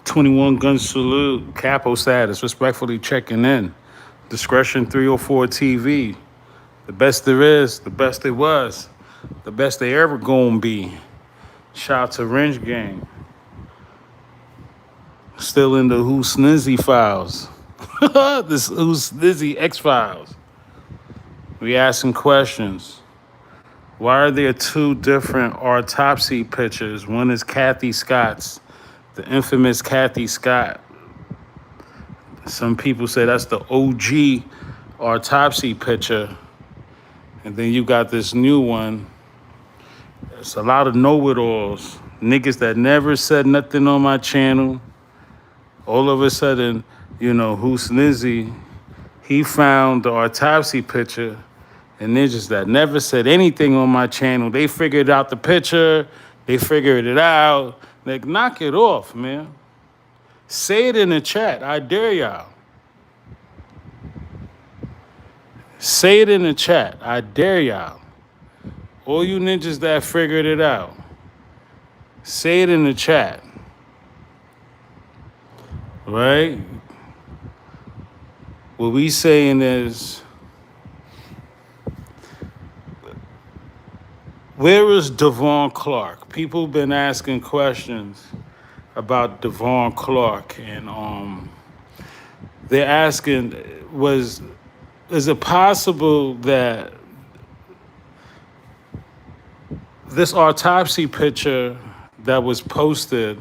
21 gun salute, capo status, respectfully checking in. Discretion 304 TV. The best there is, the best there was, the best they ever gonna be. Shout out to Wrench Gang. Still in the Who Snizzy files. This Who Snizzy X files. We asking questions. Why are there two different autopsy pictures? One is Kathy Scott's, the infamous Kathy Scott. Some people say that's the OG autopsy picture. And then you got this new one. It's a lot of know-it-alls. Niggas that never said nothing on my channel. All of a sudden, Who Snizzy, he found the autopsy picture. And niggas that never said anything on my channel, they figured out the picture. They figured it out. Like, knock it off, man. Say it in the chat. I dare y'all. Say it in the chat. I dare y'all. All you ninjas that figured it out. Say it in the chat. Right? What we saying is, where is Devon Clark? People been asking questions about Devon Clark, and they're asking, is it possible that this autopsy picture that was posted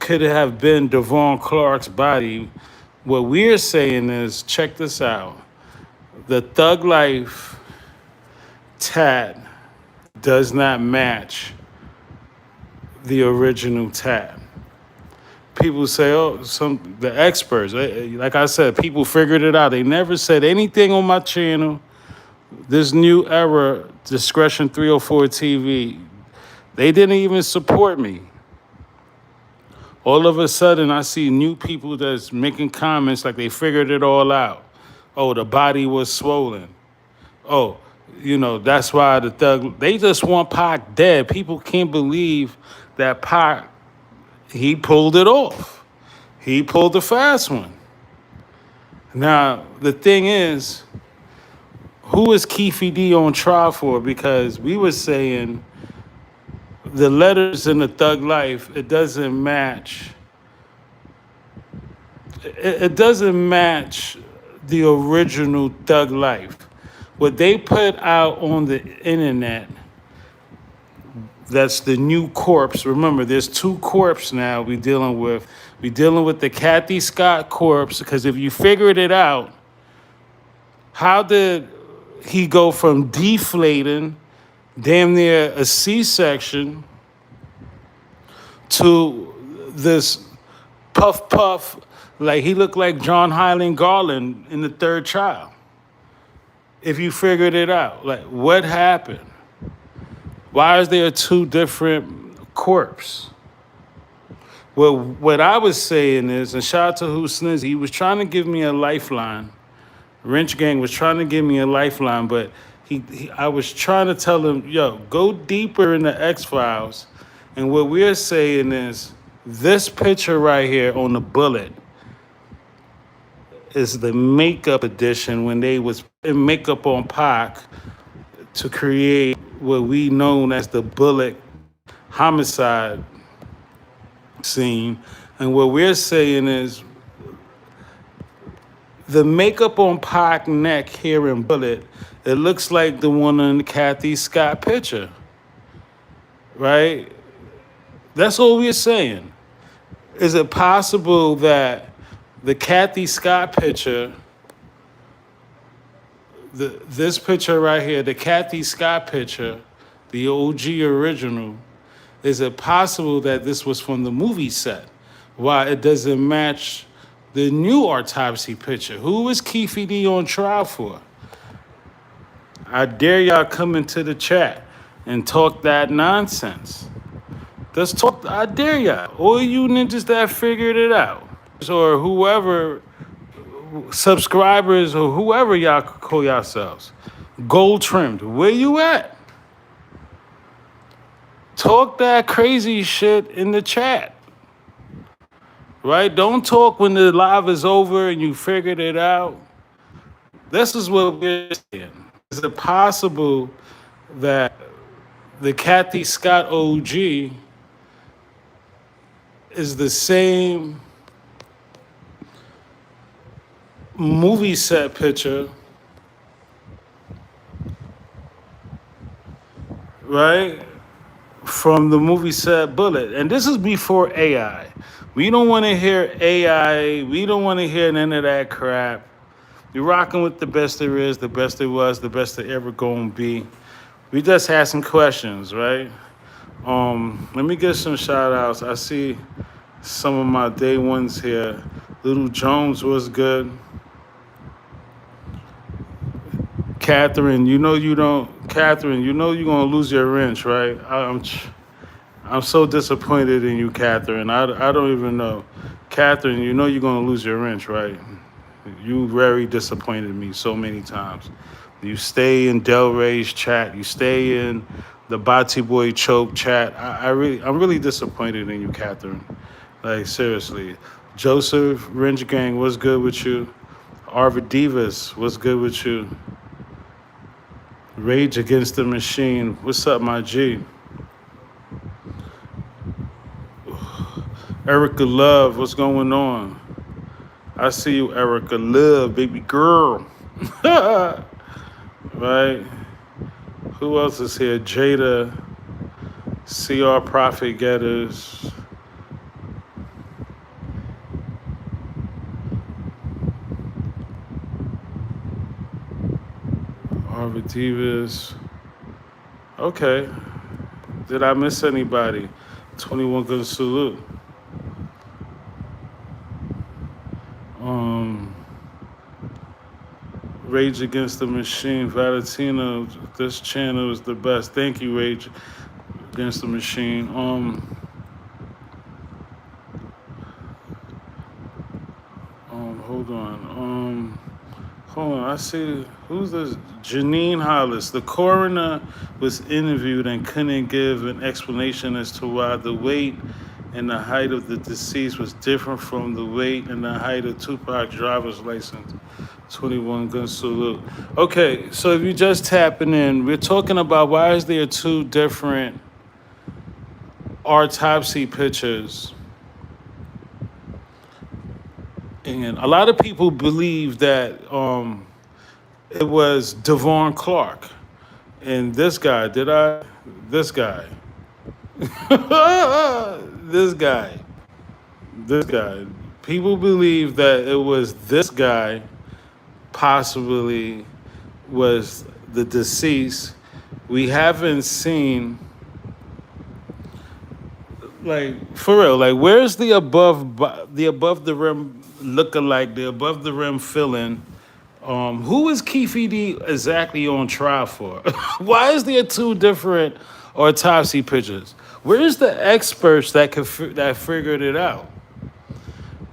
could have been Devon Clark's body? What we're saying is, check this out. The Thug Life tat does not match the original tat. People say, the experts, like I said, people figured it out. They never said anything on my channel. This new era, Discretion 304 TV, they didn't even support me. All of a sudden, I see new people that's making comments like they figured it all out. Oh, the body was swollen. Oh, that's why the thug, they just want Pac dead. People can't believe that Pac, he pulled it off. He pulled the fast one. Now, the thing is, who is Keefe D on trial for? Because we were saying the letters in the Thug Life, it doesn't match. It doesn't match the original Thug Life. What they put out on the internet, that's the new corpse. Remember, there's two corpses now we're dealing with. We're dealing with the Kathy Scott corpse, because if you figured it out, how did he go from deflating, damn near a C-section, to this puff, like he looked like John Highland Garland in The Third Child? If you figured it out, like, what happened? Why is there two different corpses? Well, what I was saying is, and shout out to Who Snizzy, he was trying to give me a lifeline. Wrench Gang was trying to give me a lifeline, but I was trying to tell him, go deeper in the X-Files. And what we're saying is, this picture right here on the bullet is the makeup edition when they was putting makeup on Pac to create what we know as the bullet homicide scene. And what we're saying is, the makeup on Pac neck here in bullet, it looks like the one in the Kathy Scott picture, right? That's all we're saying. Is it possible that the Kathy Scott picture, this picture right here, the Kathy Scott picture, the OG original, is it possible that this was from the movie set? Why it doesn't match the new autopsy picture? Who is Keefe D on trial for? I dare y'all come into the chat and talk that nonsense. Let's talk, I dare y'all. All you ninjas that figured it out, or whoever, subscribers, or whoever y'all call yourselves, gold trimmed, where you at? Talk that crazy shit in the chat. right? Don't talk when the live is over and you figured it out. This is what we're saying. Is it possible that the Kathy Scott OG is the same movie set picture, right? From the movie set Bullet. And this is before AI. We don't want to hear AI. We don't want to hear none of that crap. You're rocking with the best there is, the best there was, the best there ever gonna be. We just had some questions, right? Let me get some shout outs. I see some of my day ones here. Little Jones was good. Catherine, you know you don't. Catherine, you know you're gonna lose your wrench, right? I'm so disappointed in you, Catherine. I don't even know. Catherine, you know you're gonna lose your wrench, right? You very disappointed me so many times. You stay in Del Rey's chat. You stay in the Bati Boy Choke chat. I'm really disappointed in you, Catherine. Like seriously. Joseph Wrench Gang, what's good with you? Arvid Divas, what's good with you? Rage Against the Machine, what's up, my G? Erica Love, what's going on? I see you, Erica Love, baby girl. Right? Who else is here? Jada, CR Profit Getters. Arvitivas. Okay. Did I miss anybody? 21 Good Salute. Rage Against the Machine, Valentino. This channel is the best. Thank you, Rage Against the Machine. Hold on. Hold on. I see who's this? Janine Hollis. The coroner was interviewed and couldn't give an explanation as to why the weight and the height of the deceased was different from the weight and the height of Tupac's driver's license. 21 Gun Salute. Okay, so if you're just tapping in, we're talking about why is there two different autopsy pictures. And a lot of people believe that it was Devon Clark. And this guy, this guy. this guy. This guy. People believe that it was this guy, possibly was the deceased. We haven't seen, like, for real, like, where's the above the rim lookalike, the above the rim fill-in? Who is Keefe D exactly on trial for? Why is there two different autopsy pictures? Where's the experts that figured it out?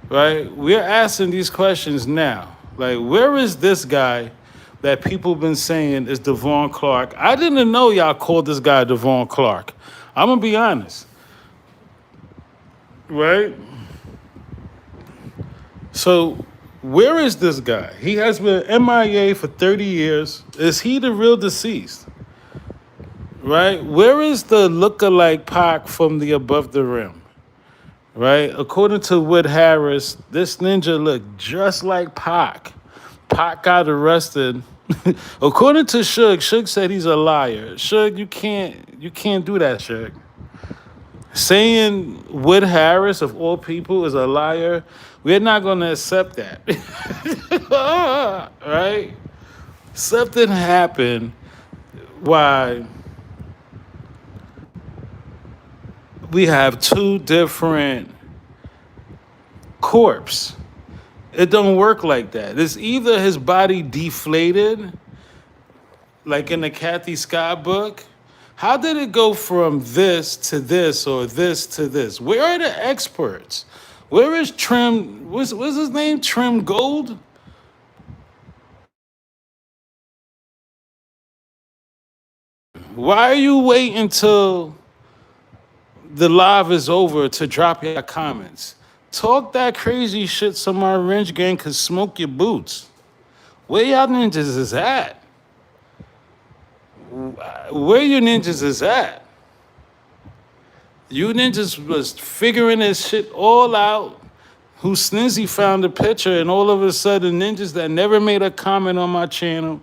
Right? We're asking these questions now. Like, where is this guy that people been saying is Devon Clark? I didn't know y'all called this guy Devon Clark. I'm gonna be honest. Right? So, where is this guy? He has been MIA for 30 years. Is he the real deceased? Right? Where is the lookalike Pac from the Above the Rim? Right? According to Wood Harris, this ninja looked just like Pac. Pac got arrested. According to Suge said he's a liar. Suge, you can't do that, Suge. Saying Wood Harris, of all people, is a liar, we're not going to accept that. Right? Something happened why we have two different corpses. It don't work like that. It's either his body deflated, like in the Kathy Scott book. How did it go from this to this or this to this? Where are the experts? Where is Trim? What's his name? Trim Gold? Why are you waiting until the live is over to drop your comments? Talk that crazy shit so my wrench gang could smoke your boots. Where y'all ninjas is at? Where you ninjas is at? You ninjas was figuring this shit all out. Who Snizzy found a picture, and all of a sudden, ninjas that never made a comment on my channel,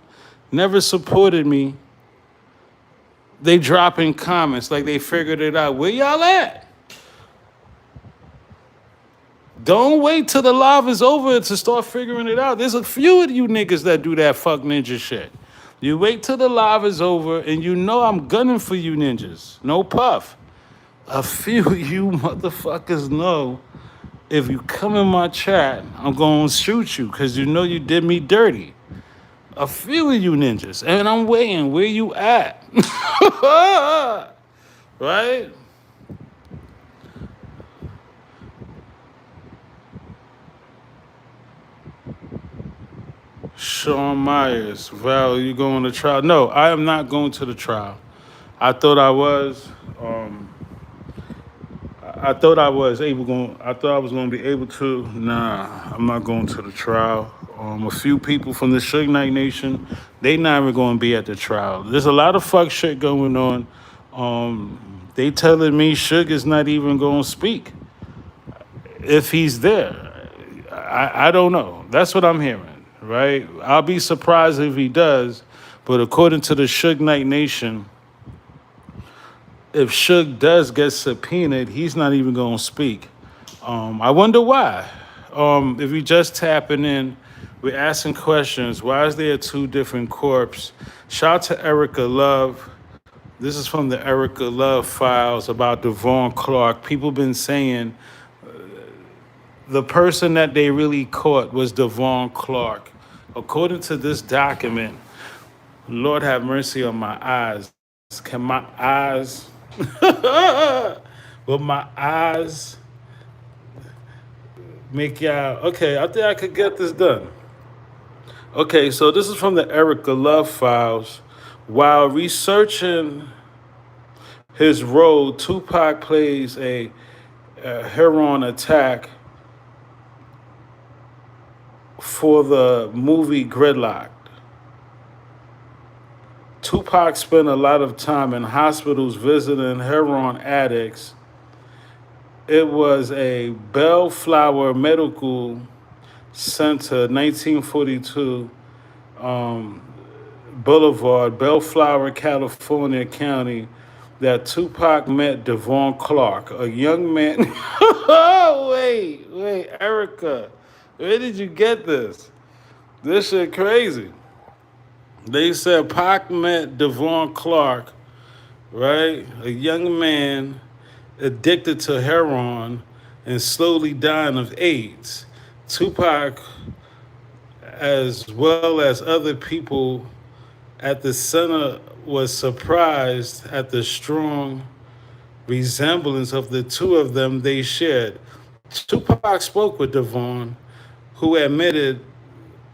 never supported me, they dropping comments like they figured it out. Where y'all at? Don't wait till the live is over to start figuring it out. There's a few of you niggas that do that fuck ninja shit. You wait till the live is over, and you know I'm gunning for you ninjas. No puff. A few of you motherfuckers know if you come in my chat, I'm gonna shoot you because you know you did me dirty. A few of you ninjas, and I'm waiting. Where you at? Right? Sean Myers, Val, you going to trial? No, I am not going to the trial. I thought I was. I thought I was able going. I thought I was going to be able to. Nah, I'm not going to the trial. A few people from the Suge Knight Nation, they not even going to be at the trial. There's a lot of fuck shit going on. They telling me Suge is not even going to speak if he's there. I don't know. That's what I'm hearing, right? I'll be surprised if he does, but according to the Suge Knight Nation, if Suge does get subpoenaed, he's not even going to speak. I wonder why. If you just tapping in, we're asking questions. Why is there two different corpses? Shout out to Erica Love. This is from the Erica Love files about Devon Clark. People been saying the person that they really caught was Devon Clark. According to this document, Lord have mercy on my eyes. Can my eyes, will my eyes make y'all, okay, I think I could get this done. Okay, so this is from the Erica Love files. While researching his role, Tupac plays a heroin attack for the movie Gridlocked. Tupac spent a lot of time in hospitals visiting heroin addicts. It was a Bellflower Medical Center, 1942 Boulevard, Bellflower, California County, that Tupac met Devon Clark, a young man. Oh, wait, Erica, where did you get this? This shit crazy. They said Pac met Devon Clark, right? A young man addicted to heroin and slowly dying of AIDS. Tupac, as well as other people at the center, was surprised at the strong resemblance of the two of them they shared. Tupac spoke with Devon, who admitted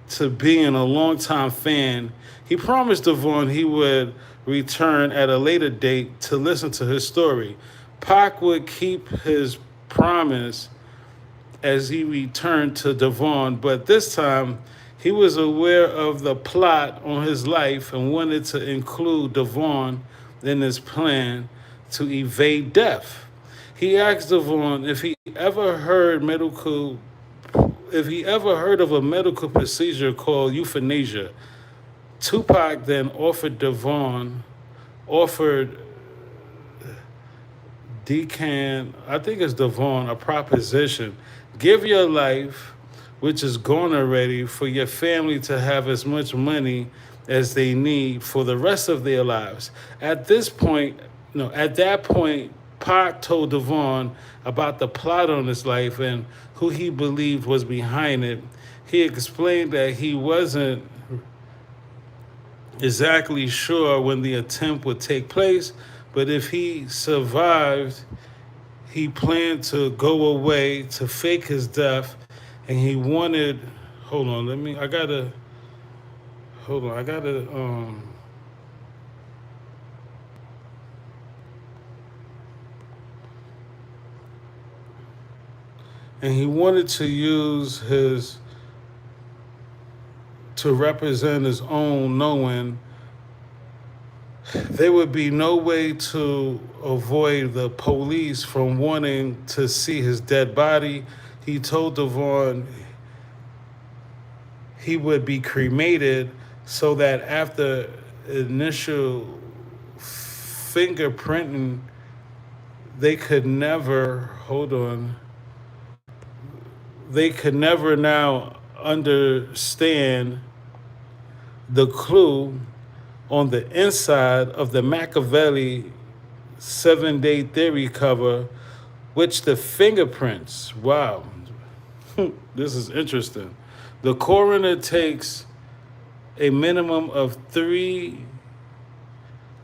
to being a longtime fan. He promised Devon he would return at a later date to listen to his story. Pac would keep his promise as he returned to Devon, but this time he was aware of the plot on his life and wanted to include Devon in his plan to evade death. He asked Devon if he ever heard of a medical procedure called euthanasia. Tupac then offered I think it's Devon, a proposition. Give your life, which is gone already, for your family to have as much money as they need for the rest of their lives. At that point, Pac told Devon about the plot on his life and who he believed was behind it. He explained that he wasn't exactly sure when the attempt would take place, but if he survived, he planned to go away to fake his death, and he wanted. Hold on, I gotta. and he wanted to use his to represent his own knowing, there would be no way to avoid the police from wanting to see his dead body. He told Devon he would be cremated so that after initial fingerprinting, they could never, hold on, they could never now understand the clue on the inside of the Makaveli 7-day theory cover, which the fingerprints, wow, this is interesting. The coroner takes a minimum of 3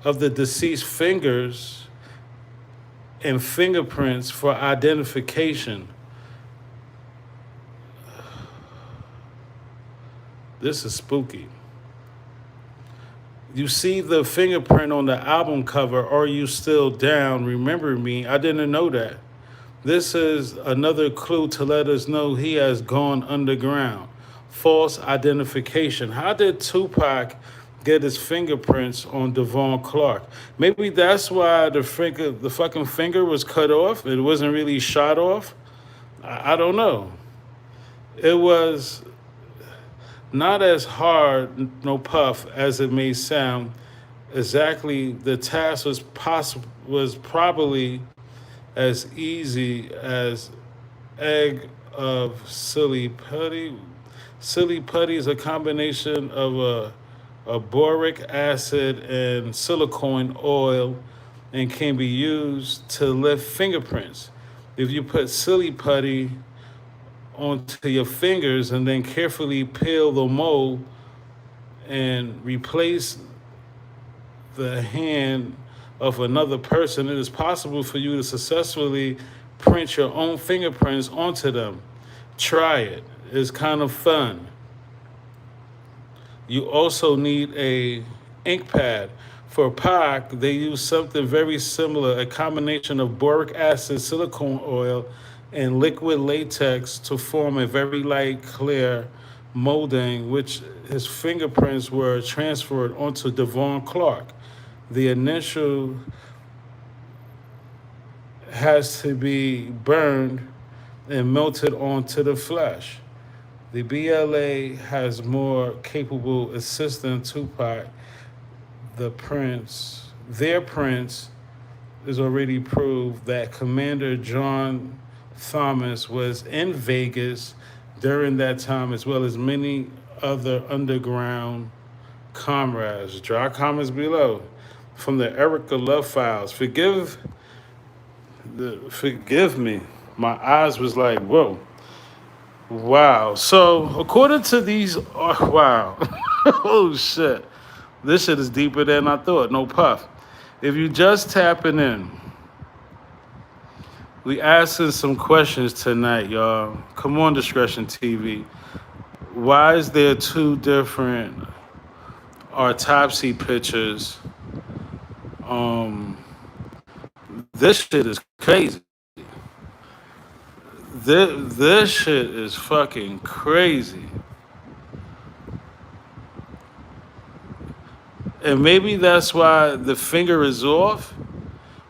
of the deceased fingers and fingerprints for identification. This is spooky. You see the fingerprint on the album cover, Are You Still Down? Remember Me? I didn't know that. This is another clue to let us know he has gone underground. False identification. How did Tupac get his fingerprints on Devon Clark? Maybe that's why the fucking finger was cut off. It wasn't really shot off. I don't know. It was not as hard, no puff, as it may sound. Exactly, the task was probably as easy as egg of silly putty. Silly putty is a combination of a boric acid and silicone oil and can be used to lift fingerprints. If you put silly putty onto your fingers and then carefully peel the mold and replace the hand of another person, it is possible for you to successfully print your own fingerprints onto them. Try it. It's kind of fun. You also need a ink pad. For Pac, they use something very similar, a combination of boric acid, silicone oil, and liquid latex to form a very light, clear molding, which his fingerprints were transferred onto Devon Clark. The initial has to be burned and melted onto the flesh. The BLA has more capable assistant Tupac. Their prince is already proved that Commander John Thomas was in Vegas during that time, as well as many other underground comrades. Draw comments below from the Erica Love Files. Forgive me. My eyes was like, whoa. Wow. So according to these, oh, wow. Oh shit. This shit is deeper than I thought. No puff. If you just tapping in, we asking some questions tonight, y'all. Come on, Discretion TV. Why is there 2 different autopsy pictures? This shit is crazy. This shit is fucking crazy. And maybe that's why the finger is off,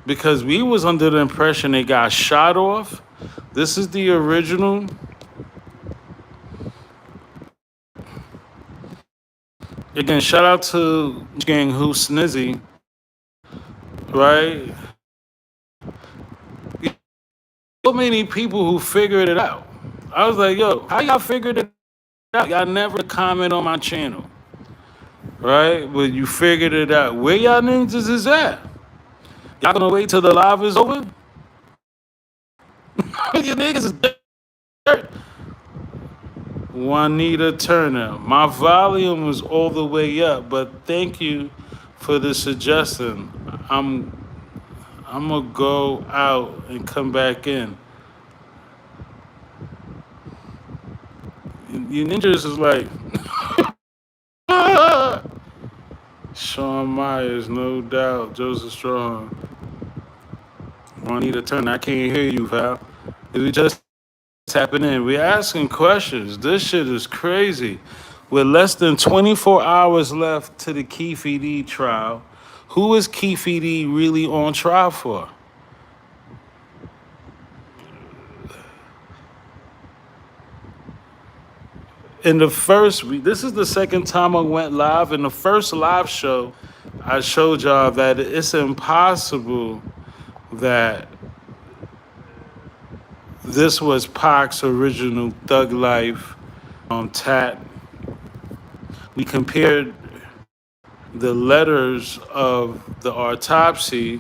because we was under the impression it got shot off. This is the original. Again, shout out to Gang Who Snizzy, right? So many people who figured it out. I was like, yo, how y'all figured it out? Y'all never comment on my channel, right? But you figured it out. Where y'all ninjas is at? Y'all gonna wait till the live is over? You niggas is dirt. Juanita Turner. My volume was all the way up, but thank you for the suggestion. I'm gonna go out and come back in. You ninjas is like Sean Myers, no doubt. Joseph Strong. Juanita Turner, I can't hear you, Val. If you just tapping in. We're asking questions. This shit is crazy. With less than 24 hours left to the Keefe D trial, who is Keefe D really on trial for? In the first week, this is the second time I went live. In the first live show, I showed y'all that it's impossible that this was Pac's original Thug Life tat. We compared the letters of the autopsy,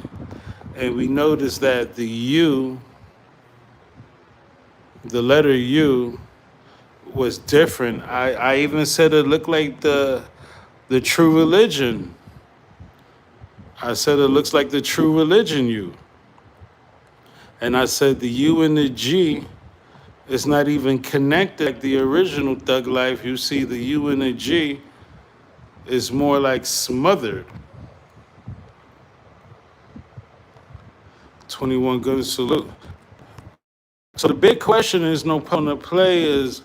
and we noticed that the letter U, was different. I even said it looked like the true religion. I said it looks like the true religion U. And I said the U and the G is not even connected like the original Thug Life. You see the U and the G is more like smothered. 21 good salute. So the big question is, no pun to play, is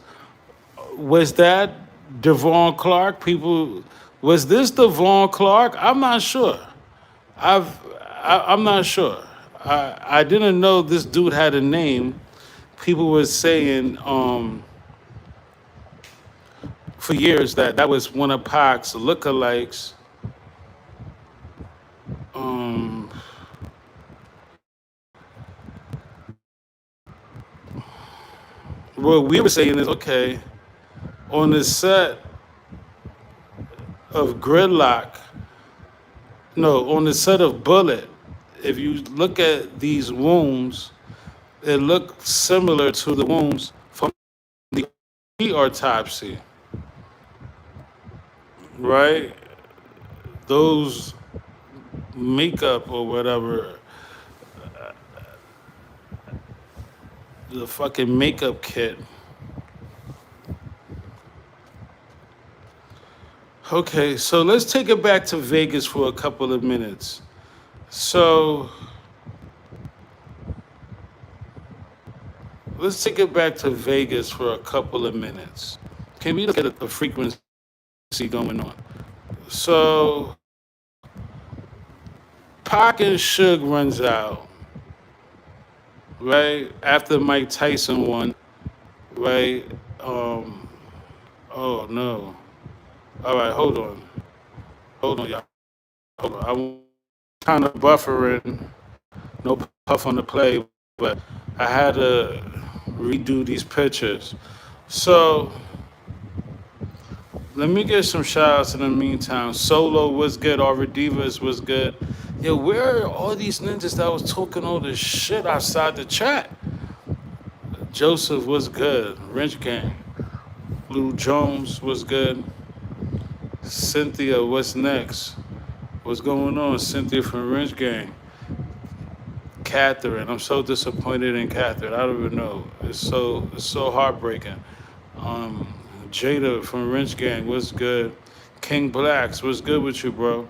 was that Devon Clark? Was this Devon Clark? I'm not sure. I'm not sure. I didn't know this dude had a name. People were saying for years that was one of Pac's lookalikes. What we were saying is, okay, on the set of Gridlock, no, on the set of Bullet, if you look at these wounds, it looked similar to the wounds from the autopsy, right? Those makeup or whatever, the fucking makeup kit. Okay, so let's take it back to Vegas for a couple of minutes. So let's take it back to Vegas for a couple of minutes. Can we look at the frequency going on? So Pac and Suge runs out, right? After Mike Tyson won, right? Oh no. All right, hold on. Hold on, y'all. Hold on. I'm kind of buffering. No puff on the play, but I had to redo these pictures. So let me get some shout outs in the meantime. Solo was good. Divas was good. Yo, where are all these ninjas that was talking all this shit outside the chat? Joseph was good. Wrench Gang. Lou Jones was good. Cynthia, what's next? What's going on? Cynthia from Wrench Gang. Catherine, I'm so disappointed in Catherine. I don't even know. It's so heartbreaking. Jada from Wrench Gang, what's good? King Blacks, what's good with you, bro?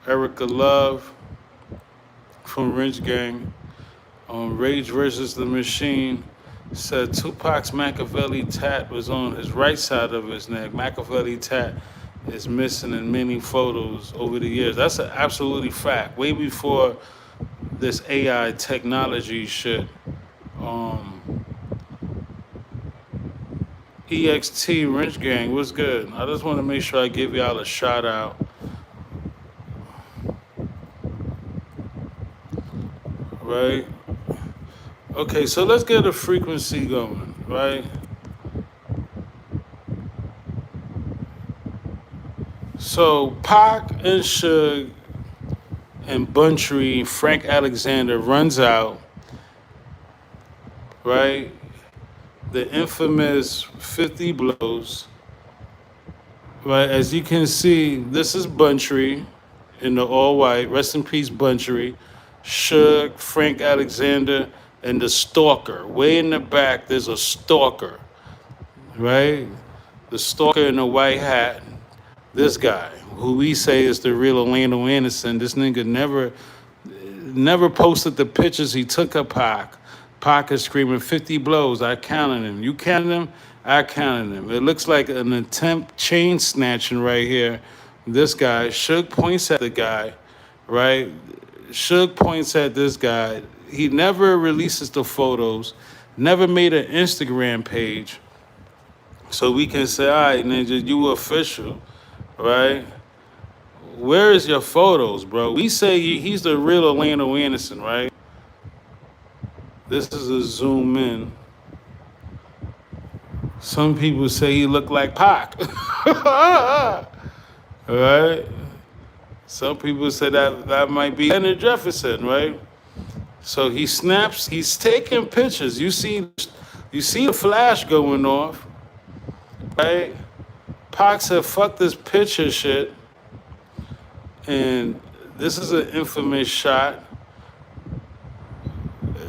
Erica Love from Wrench Gang. Rage versus the Machine said Tupac's Makaveli tat was on his right side of his neck. Makaveli tat is missing in many photos over the years. That's an absolutely fact. Way before this AI technology shit. EXT Wrench Gang, what's good? I just want to make sure I give y'all a shout out. Right? Okay, so let's get a frequency going, right? So Pac and Suge and Buntry, Frank Alexander runs out, right? The infamous 50 blows, right? As you can see, this is Buntry in the all white. Rest in peace, Buntry. Suge, Frank Alexander, and the stalker. Way in the back, there's a stalker, right? The stalker in the white hat. This guy, who we say is the real Orlando Anderson. This nigga never posted the pictures he took of Pac. Pac is screaming 50 blows. I counted them. You counted them? I counted them. It looks like an attempt chain snatching right here. This guy, Suge points at the guy, right? Suge points at this guy. He never releases the photos, never made an Instagram page. So we can say, all right, Ninja, you official, right? Where is your photos, bro? We say he's the real Orlando Anderson, right? This is a zoom in. Some people say he looked like Pac. Right? Some people say that might be Leonard Jefferson, right? So he snaps, he's taking pictures. You see the flash going off, right? Pac said, fuck this picture shit. And this is an infamous shot.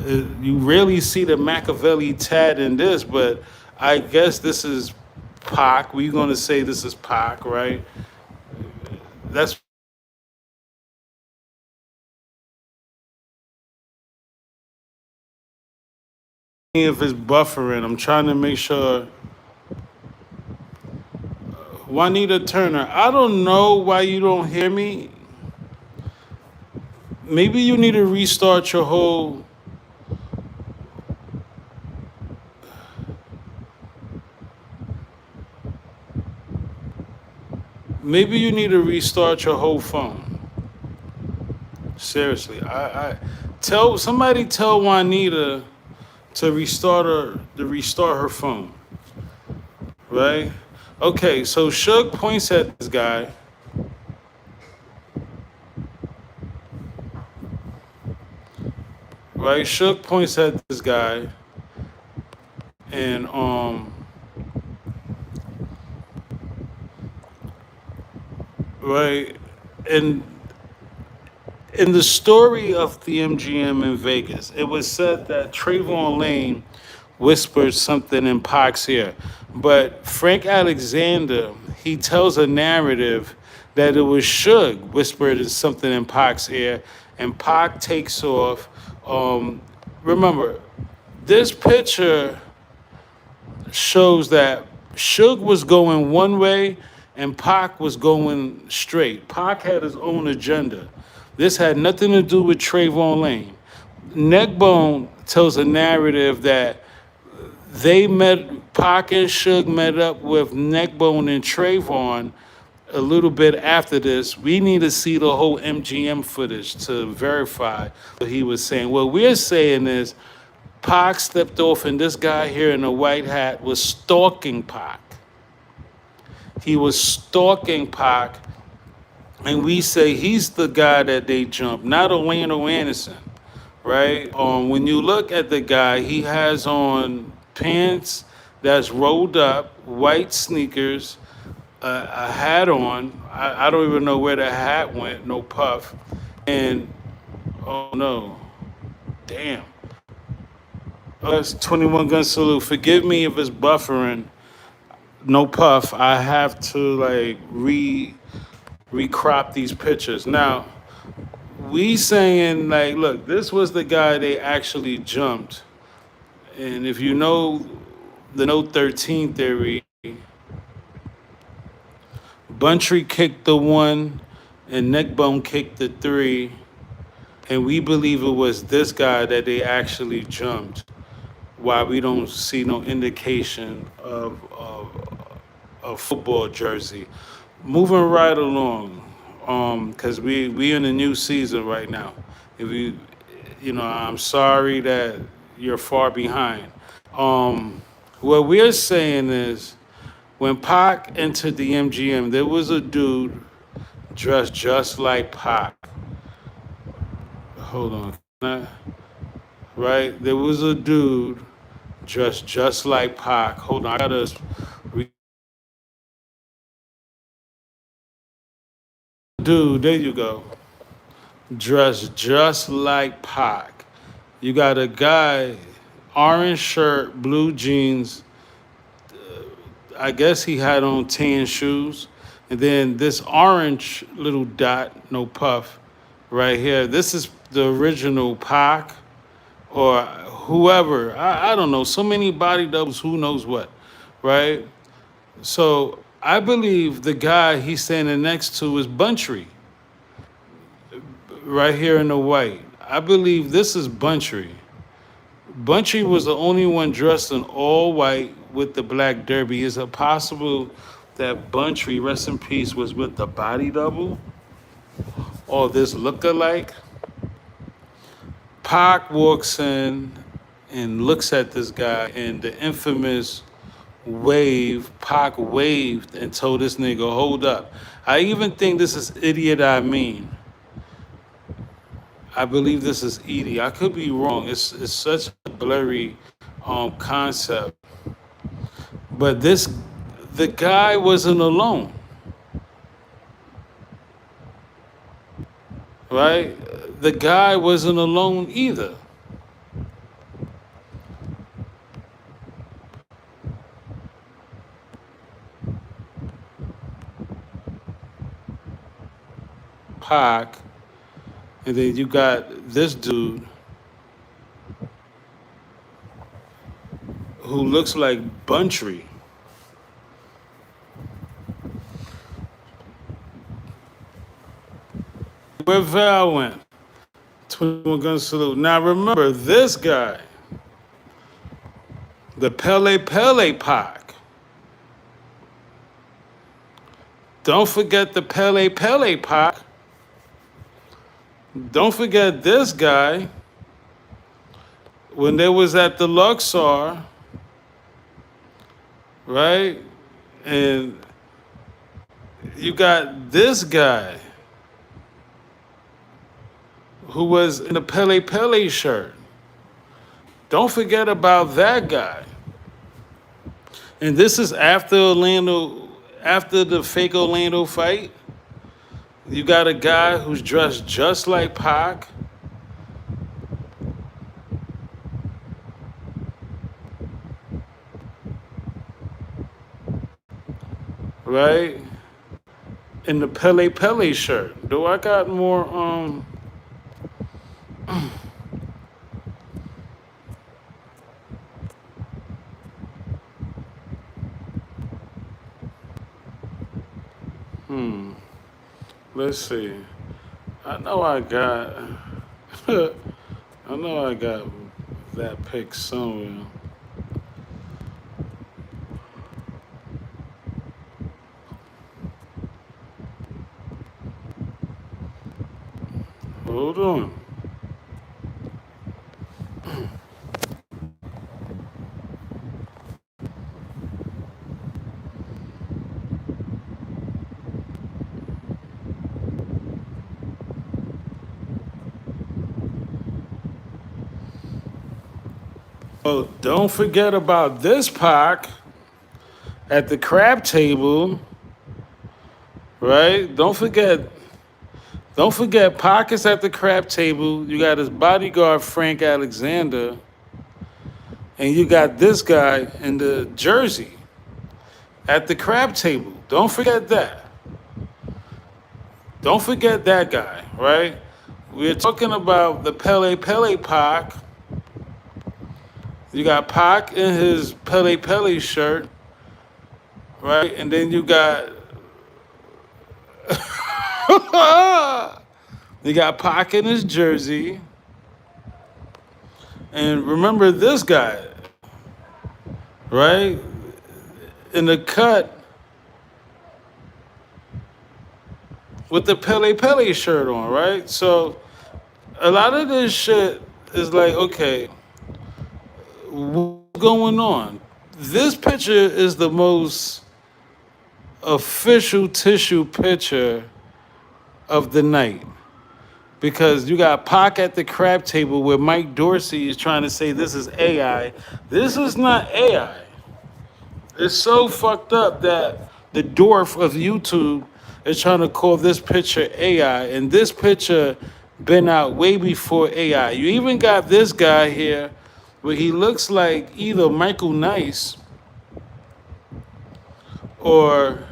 You rarely see the Makaveli tad in this, but I guess this is Pac. We're gonna say this is Pac, right? That's if it's buffering. I'm trying to make sure. Juanita Turner, I don't know why you don't hear me. Maybe you need to restart your whole. Maybe you need to restart your whole phone. Seriously, I tell Juanita to restart her phone, right? Okay, so Suge points at this guy. Right, Suge points at this guy, and right, and in the story of the MGM in Vegas, it was said that Trayvon Lane whispered something in Pac's ear. But Frank Alexander, he tells a narrative that it was Suge whispered something in Pac's ear, and Pac takes off. Remember, this picture shows that Suge was going one way and Pac was going straight. Pac had his own agenda. This had nothing to do with Trayvon Lane. Neckbone tells a narrative that they met, Pac and Suge met up with Neckbone and Trayvon a little bit after this. We need to see the whole MGM footage to verify what he was saying. What we're saying is Pac stepped off and this guy here in a white hat was stalking Pac. He was stalking Pac, and we say he's the guy that they jumped, not Orlando Anderson, right? When you look at the guy, he has on pants that's rolled up, white sneakers, a hat on. I don't even know where the hat went, no puff. And, oh no, damn. Oh, that's 21 gun salute. Forgive me if it's buffering, no puff. I have to like recrop these pictures. Now, we saying like, look, this was the guy they actually jumped. And if you know the Note 13 theory, Buntry kicked the one and Neckbone kicked the three. And we believe it was this guy that they actually jumped. Why we don't see no indication of a football jersey. Moving right along, because we in a new season right now. If I'm sorry that you're far behind. What we're saying is, when Pac entered the MGM, there was a dude dressed just like Pac. Hold on, right? There was a dude dressed just like Pac. Hold on, I gotta. Dude, there you go. Dressed just like Pac. You got a guy, orange shirt, blue jeans. I guess he had on tan shoes. And then this orange little dot, no puff, right here. This is the original Pac, or whoever. I don't know. So many body doubles, who knows what, right? So I believe the guy he's standing next to is Buntry, right here in the white. I believe this is Buntry. Bunchy was the only one dressed in all white with the black derby. Is it possible that Bunchy, rest in peace, was with the body double or this look-alike? Pac walks in and looks at this guy, and the infamous wave, Pac waved and told this nigga, hold up. I even think this is Idiot I Mean. I believe this is Edie. I could be wrong. It's such a blurry concept. But the guy wasn't alone, right? The guy wasn't alone either. Pac, and then you got this dude who looks like Buntry. Where Val went. 21 gun salute. Now remember this guy, the Pele Pele Pac. Don't forget the Pele Pele Pac. Don't forget this guy when they was at the Luxor, right? And you got this guy who was in a Pele Pele shirt. Don't forget about that guy. And this is after Orlando, after the fake Orlando fight. You got a guy who's dressed just like Pac. Right? In the Pele Pele shirt. Do I got more let's see. I know I got I know I got that pic somewhere. Hold on. Oh, don't forget about this Pac at the crab table, right? Don't forget Pac is at the crab table. You got his bodyguard Frank Alexander, and you got this guy in the jersey at the crab table. Don't forget that. Don't forget that guy, right? We're talking about the Pele Pele Pac. You got Pac in his Pele Pele shirt, right? And then you got you got Pac in his jersey. And remember this guy, right? In the cut with the Pele Pele shirt on, right? So a lot of this shit is like, okay, what's going on? This picture is the most official tissue picture of the night because you got Pac at the crab table where Mike Dorsey is trying to say this is AI. This is not AI. It's so fucked up that the dwarf of YouTube is trying to call this picture AI, and this picture been out way before AI. You even got this guy here where he looks like either Michael Nice or,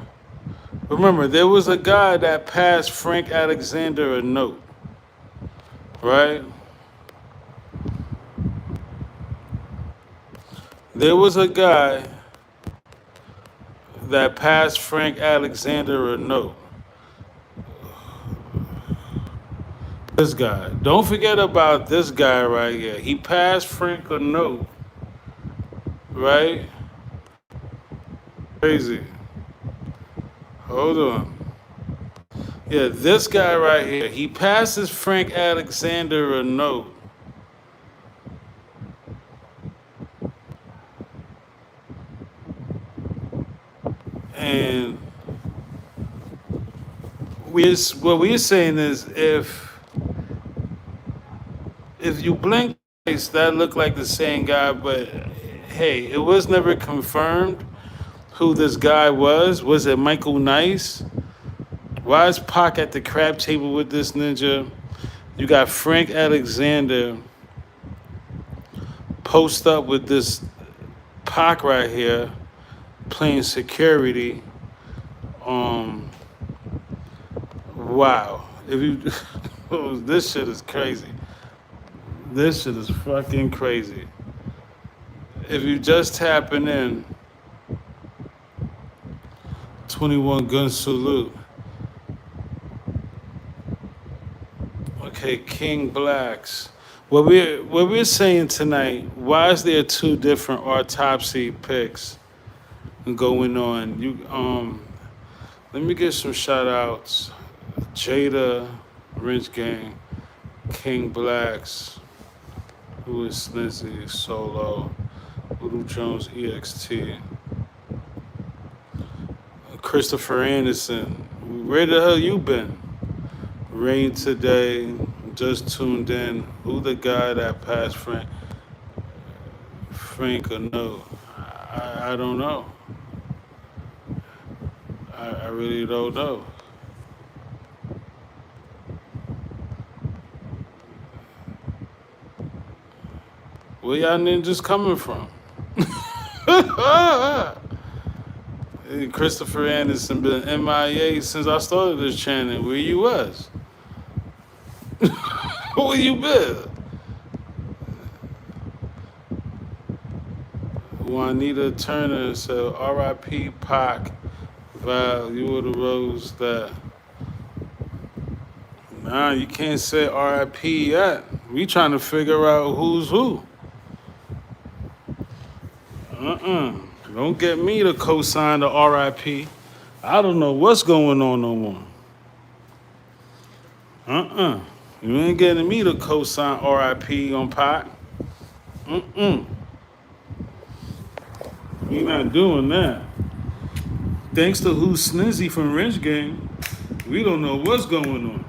remember, there was a guy that passed Frank Alexander a note, right? There was a guy that passed Frank Alexander a note. This guy. Don't forget about this guy right here. He passed Frank a note, right? Crazy. Hold on. Yeah, this guy right here. He passes Frank Alexander a note. And what we're saying is if you blink twice, that looked like the same guy, but hey, it was never confirmed who this guy was. Was it Michael Nice? Why is Pac at the crab table with this ninja? You got Frank Alexander post up with this Pac right here playing security. Wow. If you this shit is crazy. This shit is fucking crazy. If you just tapping in, 21 gun salute. Okay, King Blacks. What we're saying tonight, why is there two different autopsy picks going on? Let me get some shout outs. Jada, Rich Gang, King Blacks, who is Slizzy, Solo, Little Jones EXT, Christopher Anderson. Where the hell you been? Rain today, just tuned in. Who the guy that passed Frank or no? I don't know. I really don't know. Where y'all ninjas coming from? Christopher Anderson been MIA since I started this channel. Where you was? Where you been? Juanita Turner said, R.I.P. Pac. Val, you were the rose that. Nah, you can't say R.I.P. yet. We trying to figure out who's who. Don't get me to co-sign the R.I.P. I don't know what's going on no more. You ain't getting me to co-sign R.I.P. on Pac. We not doing that. Thanks to who's Snizzy from Rich Gang, we don't know what's going on.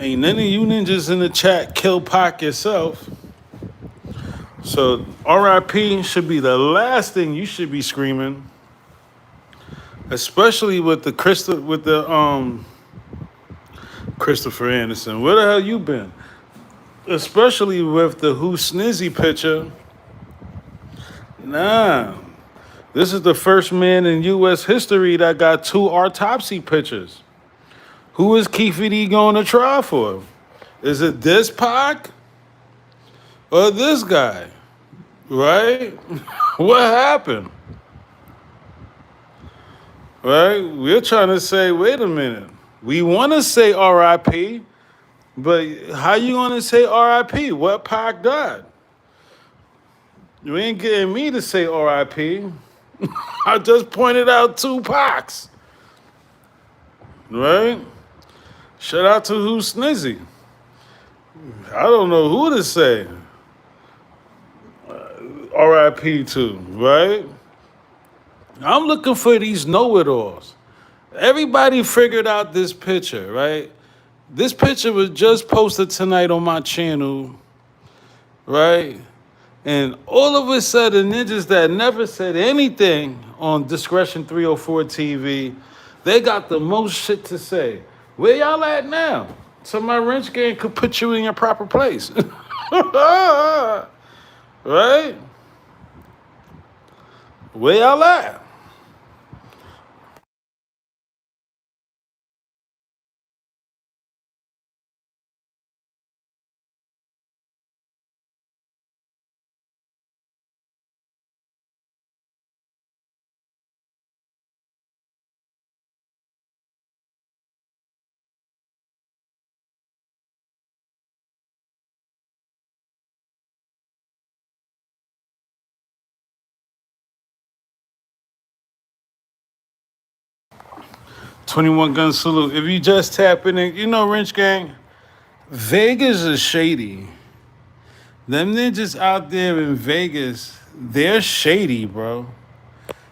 Ain't none of you ninjas in the chat kill Pac yourself. So RIP should be the last thing you should be screaming. Especially with the Christopher Anderson. Where the hell you been? Especially with the Who Snizzy picture. Nah. This is the first man in US history that got two autopsy pictures. Who is Keefe D going to try for? Is it this Pac or this guy? Right? What happened? Right? We're trying to say, wait a minute. We want to say RIP, but how you going to say RIP? What Pac died? You ain't getting me to say RIP. I just pointed out two Pacs. Right? Shout out to Who's Snizzy. I don't know who to say RIP to, right? I'm looking for these know-it-alls. Everybody figured out this picture, right? This picture was just posted tonight on my channel, right? And all of a sudden, ninjas that never said anything on Discretion 304 TV, they got the most shit to say. Where y'all at now? So my wrench game could put you in your proper place. Right? Where y'all at? 21 gun salute. If you just tapping in, you know, Wrench Gang, Vegas is shady. Them ninjas out there in Vegas, they're shady, bro.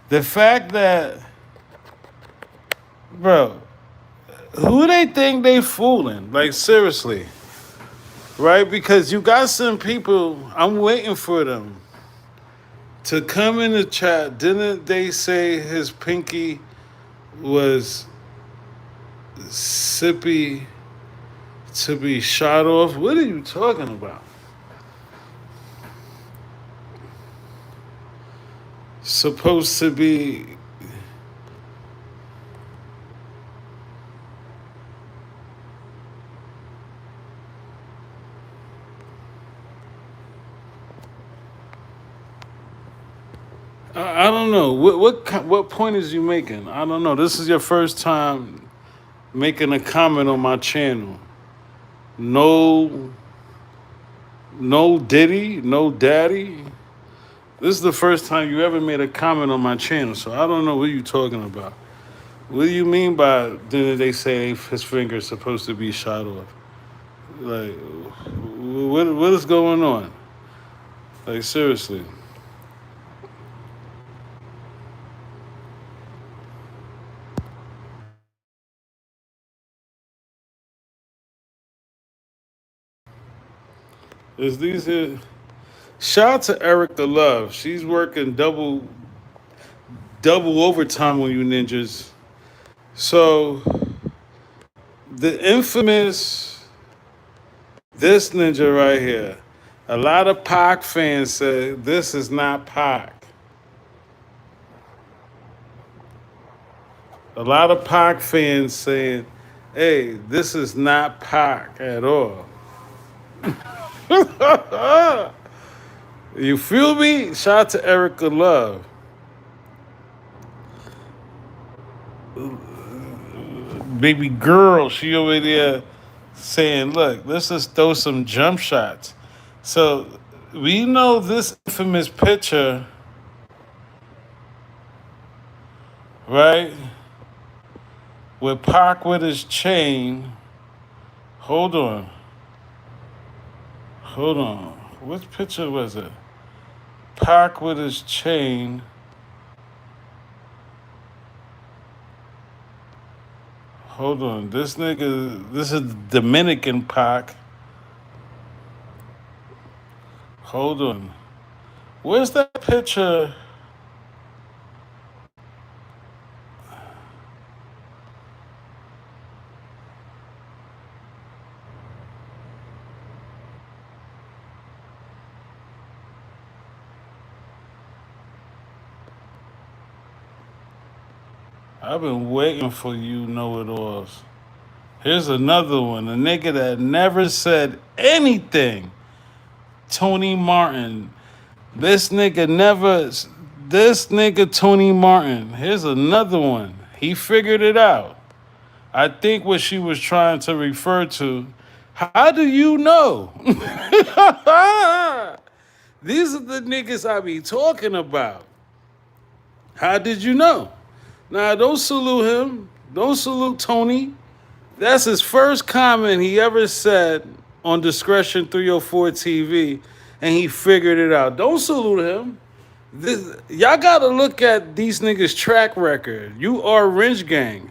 The fact that, bro, who they think they fooling? Like, seriously, right? Because you got some people, I'm waiting for them to come in the chat. Didn't they say his pinky was sippy to be shot off? What are you talking about? Supposed to be. I don't know. What point is you making? I don't know. This is your first time making a comment on my channel. No, no Diddy, no Daddy. This is the first time you ever made a comment on my channel, so I don't know what you're talking about. What do you mean by didn't they say his finger is supposed to be shot off? Like, what is going on? Like, seriously. Is these here? Shout out to Eric the Love. She's working double overtime on you ninjas. So the infamous this ninja right here. A lot of Pac fans say this is not Pac. A lot of Pac fans saying, hey, this is not Pac at all. You feel me? Shout out to Erica Love. Baby girl, she over there saying, look, let's just throw some jump shots. So we know this infamous picture, right? With Pac with his chain. Hold on. Which picture was it? Pac with his chain. Hold on. This is Dominican Pac. Hold on. Where's that picture? I've been waiting for you know-it-alls. Here's another one. A nigga that never said anything. Tony Martin. This nigga Tony Martin. Here's another one. He figured it out. I think what she was trying to refer to. How do you know? These are the niggas I be talking about. How did you know? Nah, don't salute him. Don't salute Tony. That's his first comment he ever said on Discretion 304 TV, and he figured it out. Don't salute him. Y'all gotta look at these niggas' track record. You are Wrench Gang.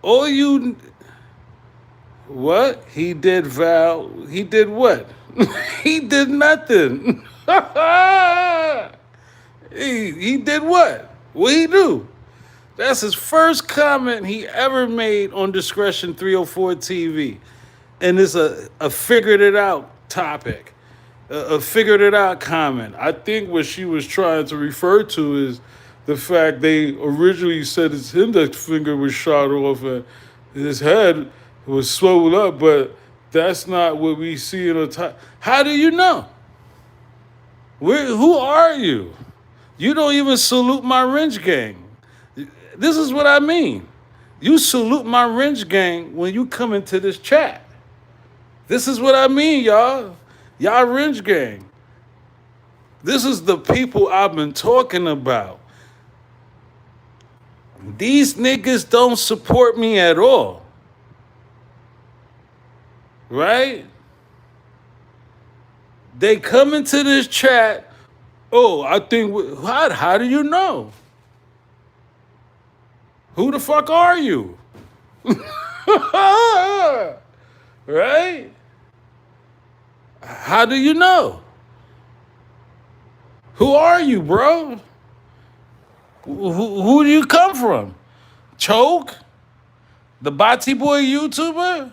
All you... What? He did Val... He did what? He did nothing. He did what? What'd he do? That's his first comment he ever made on Discretion 304 TV. And it's a figured it out topic, a figured it out comment. I think what she was trying to refer to is the fact they originally said his index finger was shot off and his head was swollen up, but that's not what we see in a top. How do you know? Who are you? You don't even salute my Wrench Gang. This is what I mean. You salute my Wrench Gang when you come into this chat. This is what I mean, y'all. Y'all Wrench Gang. This is the people I've been talking about. These niggas don't support me at all, right? They come into this chat. Oh, I think, how do you know? Who the fuck are you? Right? How do you know? Who are you, bro? Who do you come from? Choke? The Bati Boy YouTuber?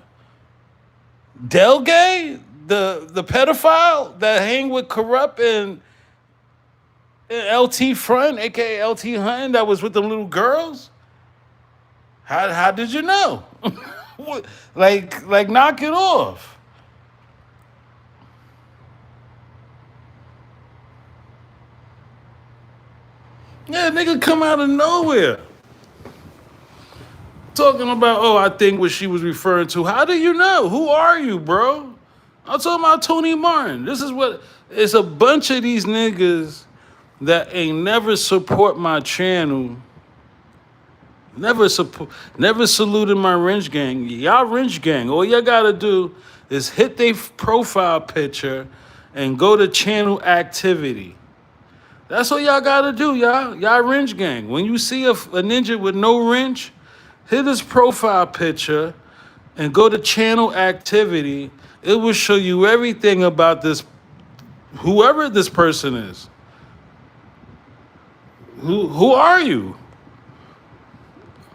Delgay? The pedophile that hang with Corrupt and LT Front, aka LT Hunting, that was with them little girls? How did you know? like knock it off. Yeah, nigga come out of nowhere. Talking about, oh, I think what she was referring to. How do you know? Who are you, bro? I'm talking about Tony Martin. This is what, it's a bunch of these niggas that ain't never support my channel. Never saluted my wrench gang. Y'all wrench gang. All y'all gotta do is hit their profile picture and go to channel activity. That's all y'all gotta do, y'all. Y'all wrench gang. When you see a ninja with no wrench, hit his profile picture and go to channel activity. It will show you everything about this, whoever this person is. Who are you?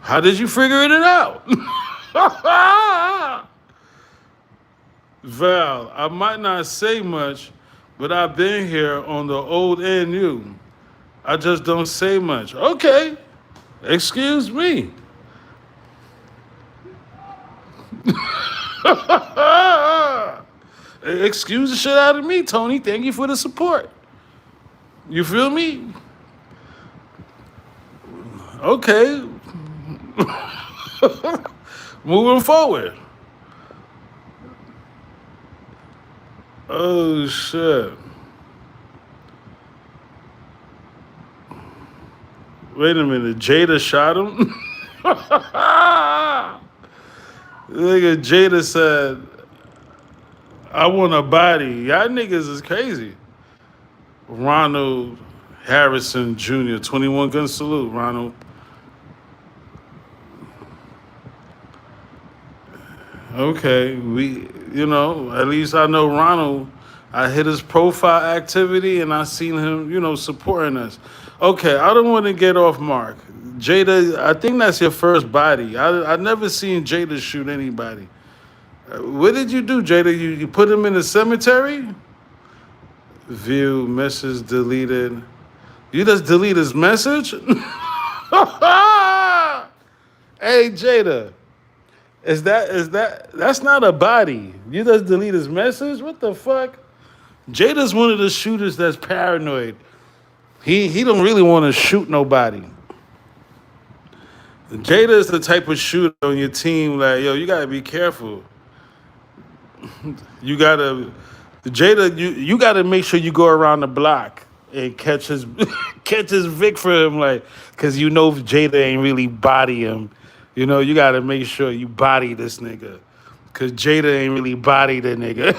How did you figure it out? Val, I might not say much, but I've been here on the old and new. I just don't say much. Okay, excuse me. Excuse the shit out of me, Tony. Thank you for the support. You feel me? Okay. Moving forward. Oh, shit. Wait a minute. Jada shot him? Nigga, Jada said, I want a body. Y'all niggas is crazy. Ronald Harrison Jr., 21 gun salute, Ronald. Okay, at least I know Ronald. I hit his profile activity and I seen him, supporting us. Okay, I don't want to get off mark. Jada, I think that's your first body. I never seen Jada shoot anybody. What did you do, Jada? You put him in the cemetery? View, message deleted. You just delete his message? Hey, Jada. That's not a body. You just delete his message? What the fuck? Jada's one of the shooters that's paranoid. He don't really want to shoot nobody. Jada is the type of shooter on your team, like, yo, you gotta be careful. You gotta, Jada, you gotta make sure you go around the block and catch his Vic for him, like, cause Jada ain't really body him. You gotta make sure you body this nigga. Cause Jada ain't really body the nigga.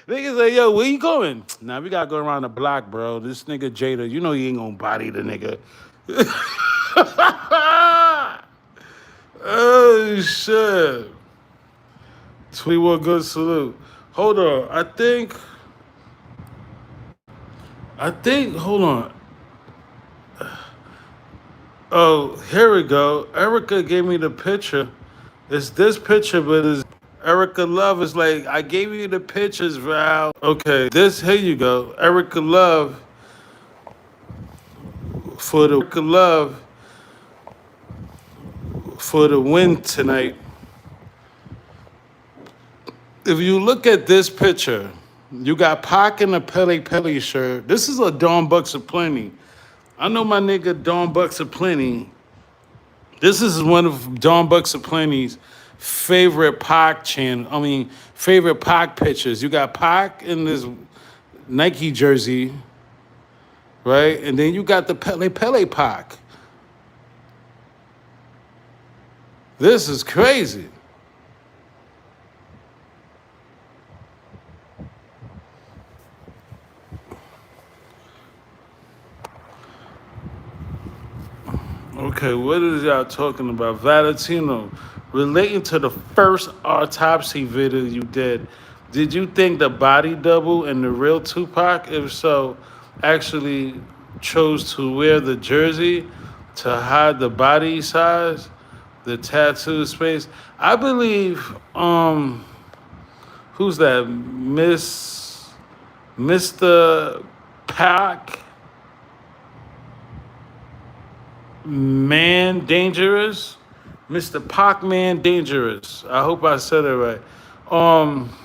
Niggas say, yo, where you going? Nah, we gotta go around the block, bro. This nigga Jada, he ain't gonna body the nigga. Oh, shit. 21 good salute. Hold on. I think, hold on. Oh, here we go. Erica gave me the picture. It's this picture, but it's Erica Love is like, I gave you the pictures, Val. Okay, here you go. Erica Love for the win tonight. If you look at this picture, you got Pac in a Pele Pele shirt. This is a Dawn Bucks of Plenty. I know my nigga Dawn Bucks of Plenty. This is one of Dawn Bucks of Plenty's favorite favorite Pac pictures. You got Pac in this Nike jersey, right? And then you got the Pele Pele Pac. This is crazy. Okay, what is y'all talking about? Valentino, relating to the first autopsy video you did you think the body double and the real Tupac, if so, actually chose to wear the jersey to hide the body size, the tattoo space? I believe, who's that? Mr. Pac Man Dangerous? Mr. Pac Man Dangerous. I hope I said it right. Um,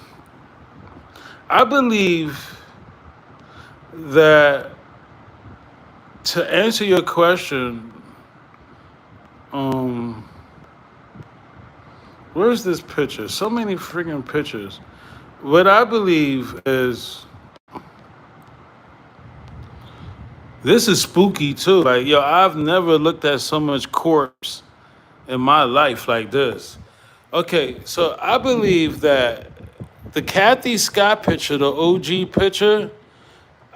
I believe that to answer your question, um, where's this picture? So many freaking pictures. What I believe is this is spooky too. Like, yo, I've never looked at so much corpse in my life like this. Okay, so I believe that the Kathy Scott picture, the OG picture,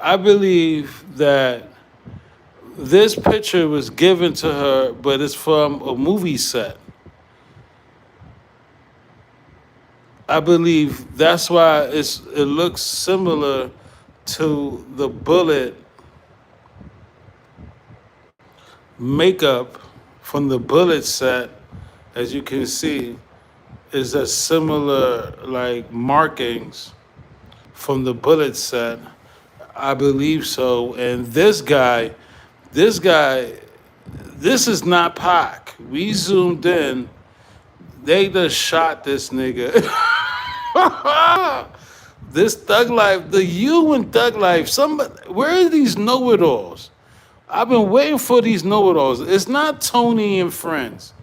I believe that this picture was given to her, but it's from a movie set. I believe that's why it looks similar to the bullet makeup from the bullet set. As you can see, is a similar like markings from the bullet set. I believe so. And this guy, this is not Pac. We zoomed in. They just shot this nigga. This Thug Life, the you and Thug Life, somebody, where are these know-it-alls? I've been waiting for these know-it-alls. It's not Tony and friends,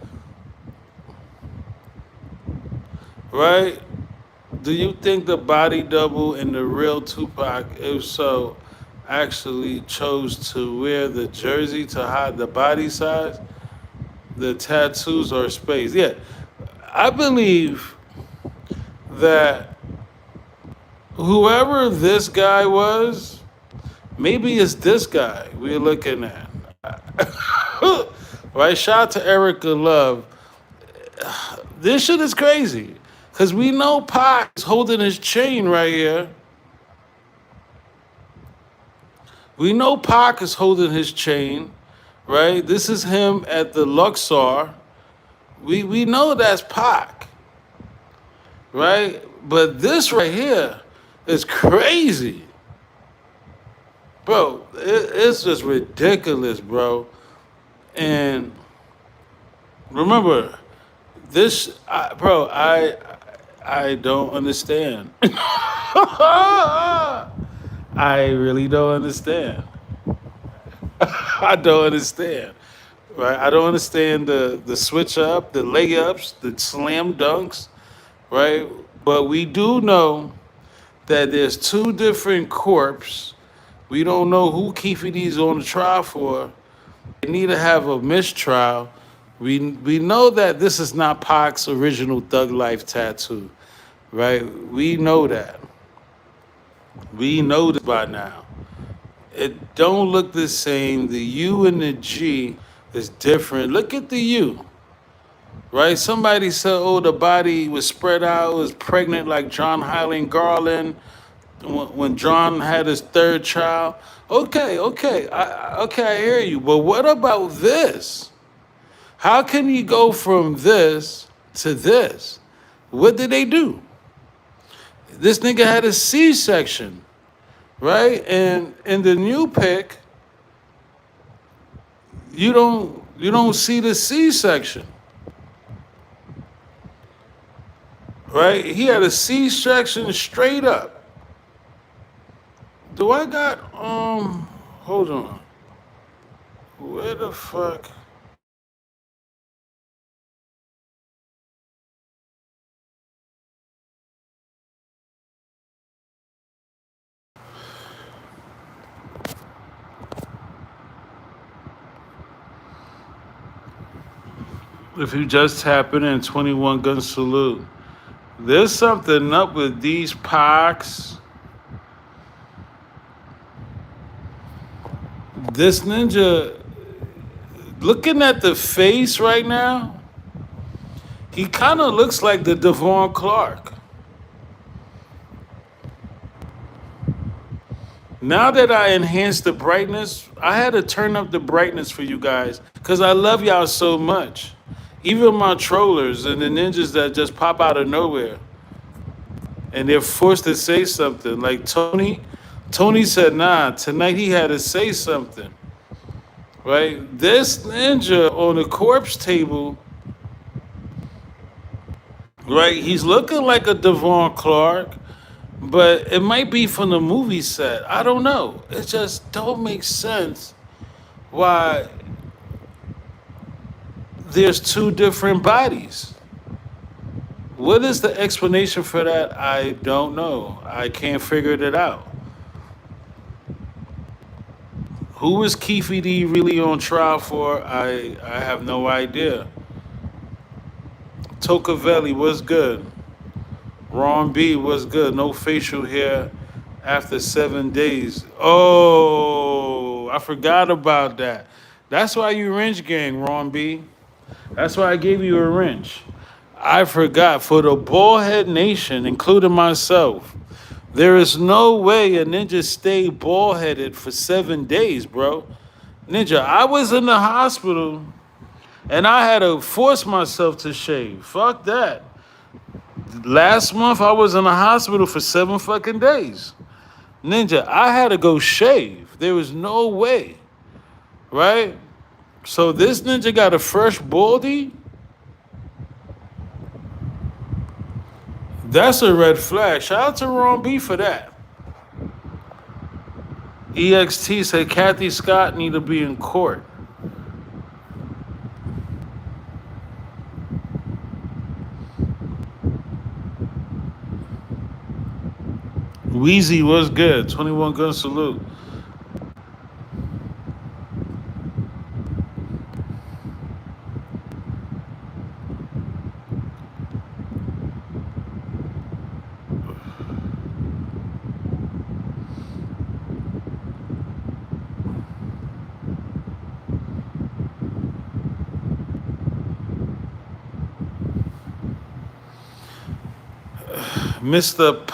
right? Do you think the body double and the real Tupac, if so, actually chose to wear the jersey to hide the body size, the tattoos or space? Yeah, I believe that whoever this guy was, maybe it's this guy we're looking at. Right? Shout out to Erica Love. This shit is crazy. Because we know Pac is holding his chain right here. We know Pac is holding his chain, right? This is him at the Luxor. We know that's Pac, right? But this right here is crazy. Bro, it's just ridiculous, bro. And remember, bro, I don't understand. I really don't understand. I don't understand. Right? I don't understand the switch up, the layups, the slam dunks, right? But we do know that there's two different corps. We don't know who Keefe D's on the trial for. They need to have a mistrial. We know that this is not Pac's original Thug Life tattoo, right? We know that. We know this by now. It don't look the same. The U and the G is different. Look at the U, right? Somebody said, oh, the body was spread out, it was pregnant like John Highland Garland when John had his third child. Okay, I hear you. But what about this? How can you go from this to this? What did they do? This nigga had a C-section, right? And in the new pic, you don't see the C-section, right? He had a C-section straight up. Do I got hold on. Where the fuck? If you just tapping in, 21 gun salute. There's something up with these pox. This ninja, looking at the face right now, he kind of looks like the Devon Clark. Now that I enhanced the brightness, I had to turn up the brightness for you guys because I love y'all so much. Even my trollers and the ninjas that just pop out of nowhere and they're forced to say something. Like Tony, Tony said, nah, tonight he had to say something, right? This ninja on the corpse table, right? He's looking like a Devon Clark, but it might be from the movie set. I don't know. It just don't make sense why there's two different bodies. What is the explanation for that? I don't know. I can't figure it out. Who is Keefe D really on trial for? I have no idea. Makaveli was good. Ron B was good. No facial hair after 7 days. Oh, I forgot about that. That's why you wrench gang, Ron B. That's why I gave you a wrench. I forgot. For the ballhead nation, including myself, there is no way a ninja stayed bald-headed for 7 days, bro. Ninja, I was in the hospital and I had to force myself to shave. Fuck that. Last month I was in the hospital for 7 fucking days. Ninja, I had to go shave. There was no way, right? So this ninja got a fresh baldy. That's a red flag. Shout out to Ron B for that. EXT said Kathy Scott need to be in court. Wheezy was good. 21 gun salute. Mr.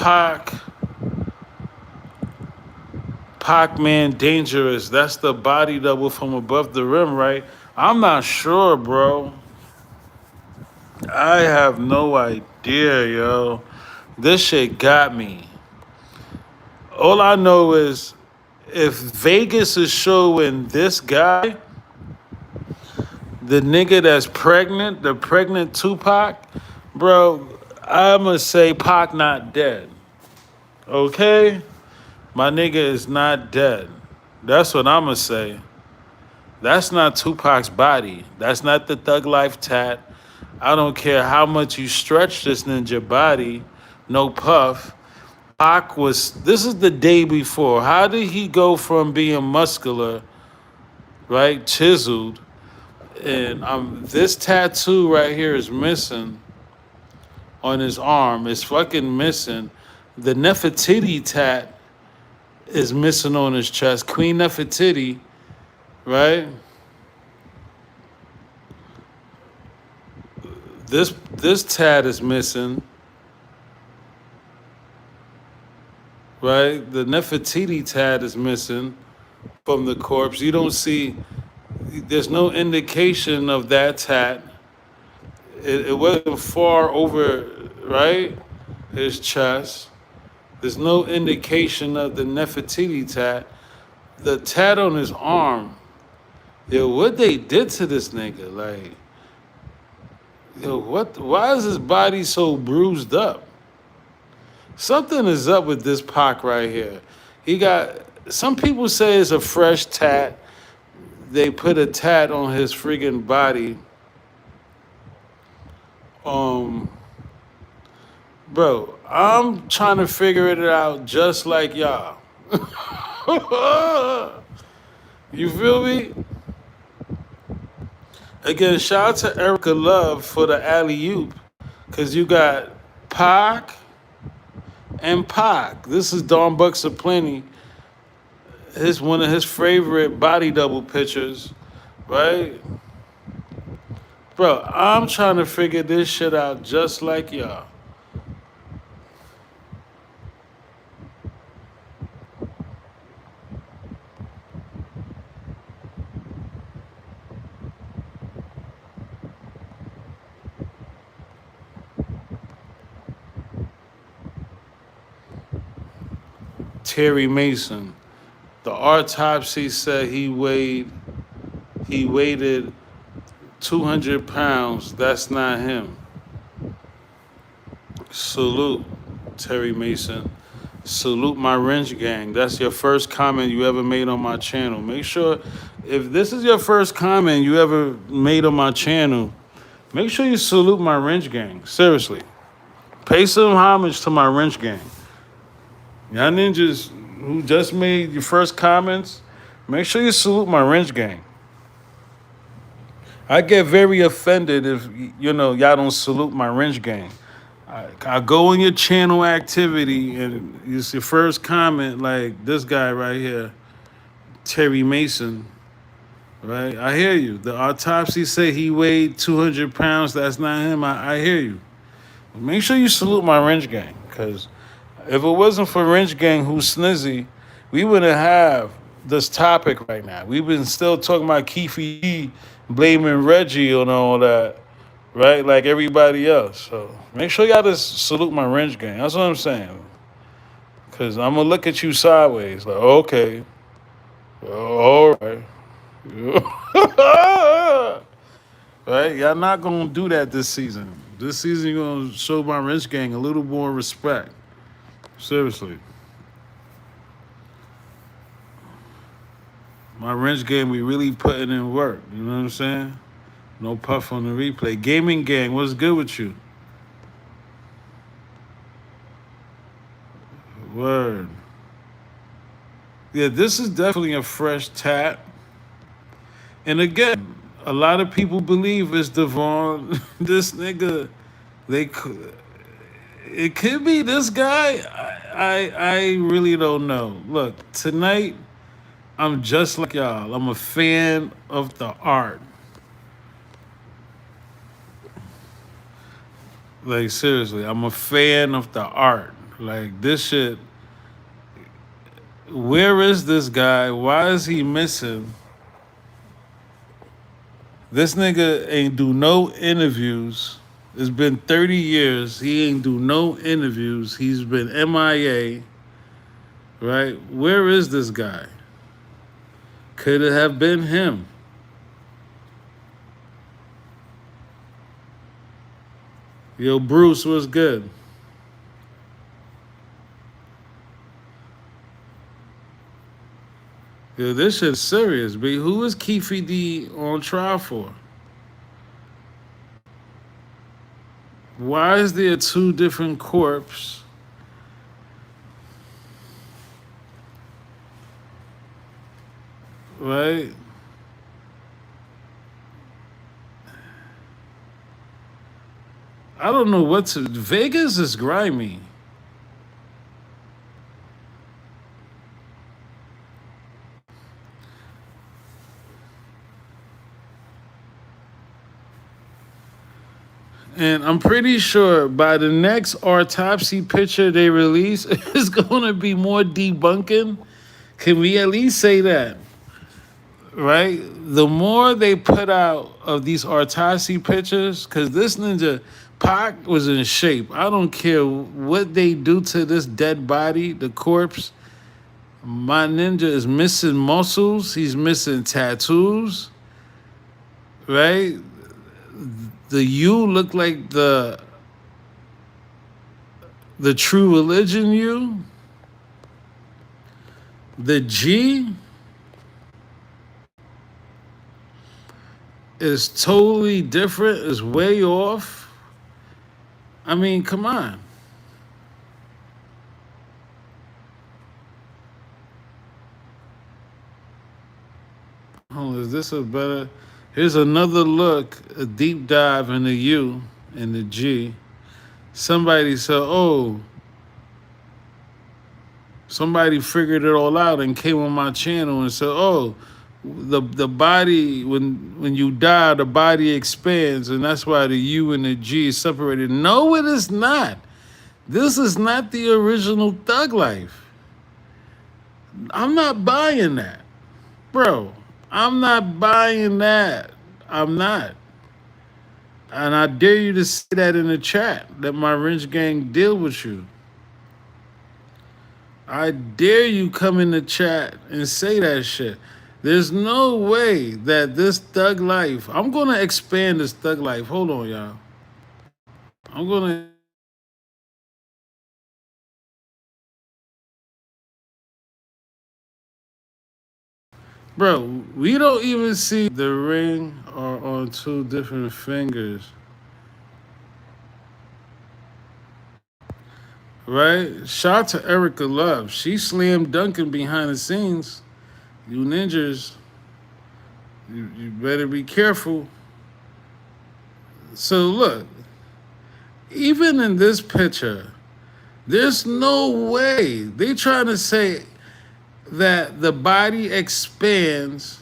Pac-Man Dangerous. That's the body double from above the rim, right? I'm not sure, bro. I have no idea, yo. This shit got me. All I know is if Vegas is showing this guy, the nigga that's pregnant, the pregnant Tupac, bro, I'ma say Pac not dead. Okay? My nigga is not dead. That's what I'ma say. That's not Tupac's body. That's not the Thug Life tat. I don't care how much you stretch this ninja body. No puff. Pac was, this is the day before. How did he go from being muscular, right, chiseled, and this tattoo right here is missing on his arm. It's fucking missing. The Nefertiti tat is missing on his chest. Queen Nefertiti, right? This tat is missing, right? The Nefertiti tat is missing from the corpse. You don't see. There's no indication of that tat. It wasn't far over, right? His chest. There's no indication of the Nefertiti tat. The tat on his arm. Yo, what they did to this nigga? Like, yo, what? Why is his body so bruised up? Something is up with this Pac right here. He got, some people say it's a fresh tat. They put a tat on his friggin' body. Bro, I'm trying to figure it out just like y'all. You feel me? Again, shout out to Erica Love for the alley oop, cause you got Pac and Pac. This is Don Bucks of Plenty. His one of his favorite body double pictures, right? Bro, I'm trying to figure this shit out just like y'all. Terry Mason. The autopsy said he weighted 200 pounds. That's not him. Salute, Terry Mason. Salute my wrench gang. That's your first comment you ever made on my channel. Make sure, if this is your first comment you ever made on my channel, make sure you salute my wrench gang. Seriously. Pay some homage to my wrench gang. Y'all ninjas who just made your first comments, make sure you salute my wrench gang. I get very offended if y'all don't salute my wrench gang. I go on your channel activity and it's your first comment like this guy right here, Terry Mason, right? I hear you. The autopsy say he weighed 200 pounds. That's not him. I hear you. Make sure you salute my wrench gang, because if it wasn't for wrench gang who's snizzy, we wouldn't have this topic right now. We've been still talking about Keefe D blaming Reggie and all that, right? Like everybody else. So make sure y'all just salute my wrench gang. That's what I'm saying. Because I'm going to look at you sideways. Like, okay. All right. Right? Y'all not going to do that this season. This season, you're going to show my wrench gang a little more respect. Seriously. My wrench gang, we really putting in work. You know what I'm saying? No puff on the replay. Gaming gang, what's good with you? Word. Yeah, this is definitely a fresh tap. And again, a lot of people believe it's Devon. This nigga, they could. It could be this guy. I really don't know. Look, tonight I'm just like y'all. I'm a fan of the art. Like seriously, I'm a fan of the art. Like this shit. Where is this guy? Why is he missing? This nigga ain't do no interviews. It's been 30 years. He ain't do no interviews. He's been MIA. Right? Where is this guy? Could it have been him? Yo, Bruce, what's good? Yo, this shit's serious, B. Who is Keefe D on trial for? Why is there two different corpses? Right? I don't know what to. Vegas is grimy. And I'm pretty sure by the next autopsy picture they release, it's going to be more debunking. Can we at least say that? Right? The more they put out of these autopsy pictures, because this ninja, Pac was in shape. I don't care what they do to this dead body, the corpse. My ninja is missing muscles. He's missing tattoos. Right? The U look like the true religion U. The G is totally different. It's way off. I mean, come on. Oh, is this a better? Here's another look, a deep dive in the U and the G. Somebody said, oh, somebody figured it all out and came on my channel and said, oh, the body, when you die, the body expands, and that's why the U and the G is separated. No, it is not. This is not the original Thug Life. I'm not buying that. Bro, I'm not buying that. I'm not. And I dare you to say that in the chat. Let my Wrench Gang deal with you. I dare you come in the chat and say that shit. There's no way that this Thug Life, I'm going to expand this Thug Life. Hold on, y'all. I'm going to, bro, we don't even see the ring or on two different fingers. Right? Shout out to Erica Love. She slam dunking behind the scenes. You ninjas, you better be careful. So look, even in this picture, there's no way they trying to say that the body expands,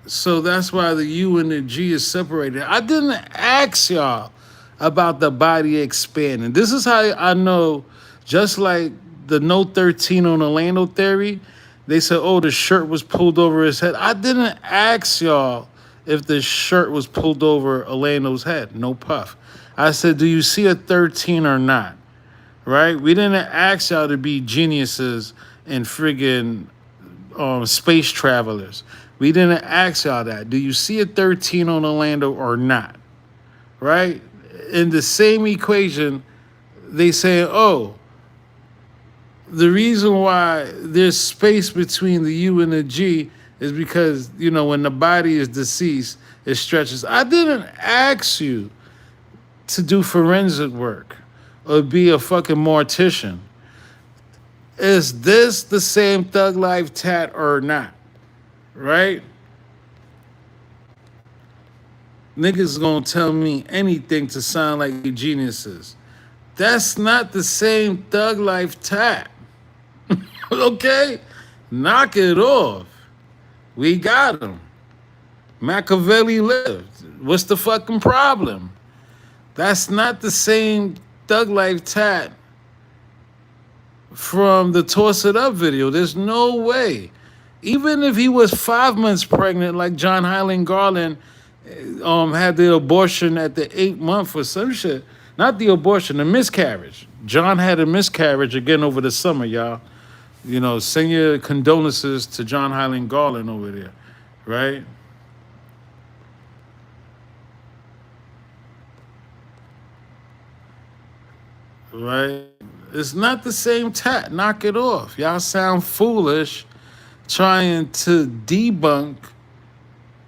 so that's why the U and the G is separated. I didn't ask y'all about the body expanding. This is how I know, just like the No 13 on Orlando theory, they said, oh, the shirt was pulled over his head. I didn't ask y'all if the shirt was pulled over Orlando's head. No puff. I said, do you see a 13 or not? Right? We didn't ask y'all to be geniuses and friggin' space travelers. We didn't ask y'all that. Do you see a 13 on Orlando or not? Right? In the same equation, they say, oh, the reason why there's space between the U and the G is because, when the body is deceased, it stretches. I didn't ask you to do forensic work or be a fucking mortician. Is this the same Thug Life tat or not? Right? Niggas gonna tell me anything to sound like geniuses. That's not the same Thug Life tat. Okay? Knock it off. We got him. Makaveli lived. What's the fucking problem? That's not the same Thug Life tat from the Toss It Up video. There's no way. Even if he was 5 months pregnant, like John Highland Garland had the abortion at the 8th month or some shit. Not the abortion, the miscarriage. John had a miscarriage again over the summer, y'all. Send your condolences to John Highland Garland over there, right? Right? It's not the same tat. Knock it off. Y'all sound foolish trying to debunk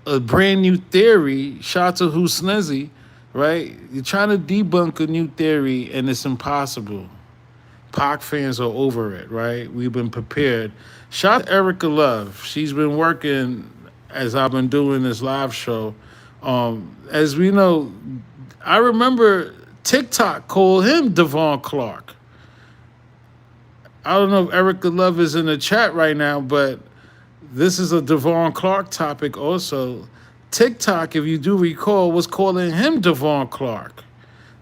a brand new theory. Shout out to Who's Snizzy, right? You're trying to debunk a new theory and it's impossible. Pac fans are over it, right? We've been prepared. Shout out to Erica Love. She's been working as I've been doing this live show. As we know, I remember TikTok called him Devon Clark. I don't know if Erica Love is in the chat right now, but this is a Devon Clark topic also. TikTok, if you do recall, was calling him Devon Clark.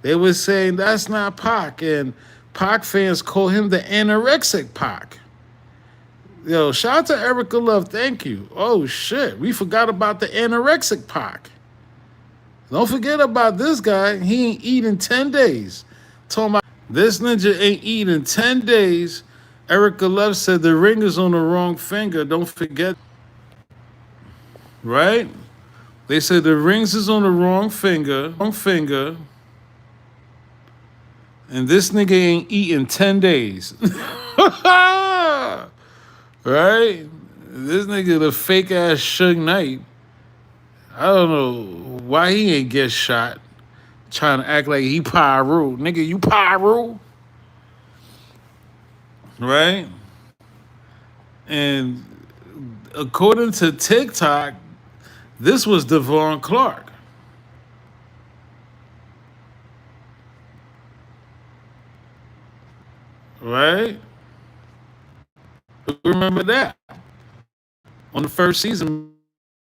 They were saying that's not Pac, and Pac fans call him the anorexic Pac. Yo, shout out to Erica Love, thank you. Oh shit, we forgot about the anorexic Pac. Don't forget about this guy. He ain't eating 10 days. Talking about this ninja ain't eating 10 days. Erica Love said the ring is on the wrong finger. Don't forget. Right? They said the rings is on the wrong finger. And this nigga ain't eating 10 days. Right? This nigga the fake ass Suge Knight. I don't know why he ain't get shot. Trying to act like he Pyro. Nigga, you Pyro? Right? And according to TikTok, This was Devon Clark, right? Remember that on the first season,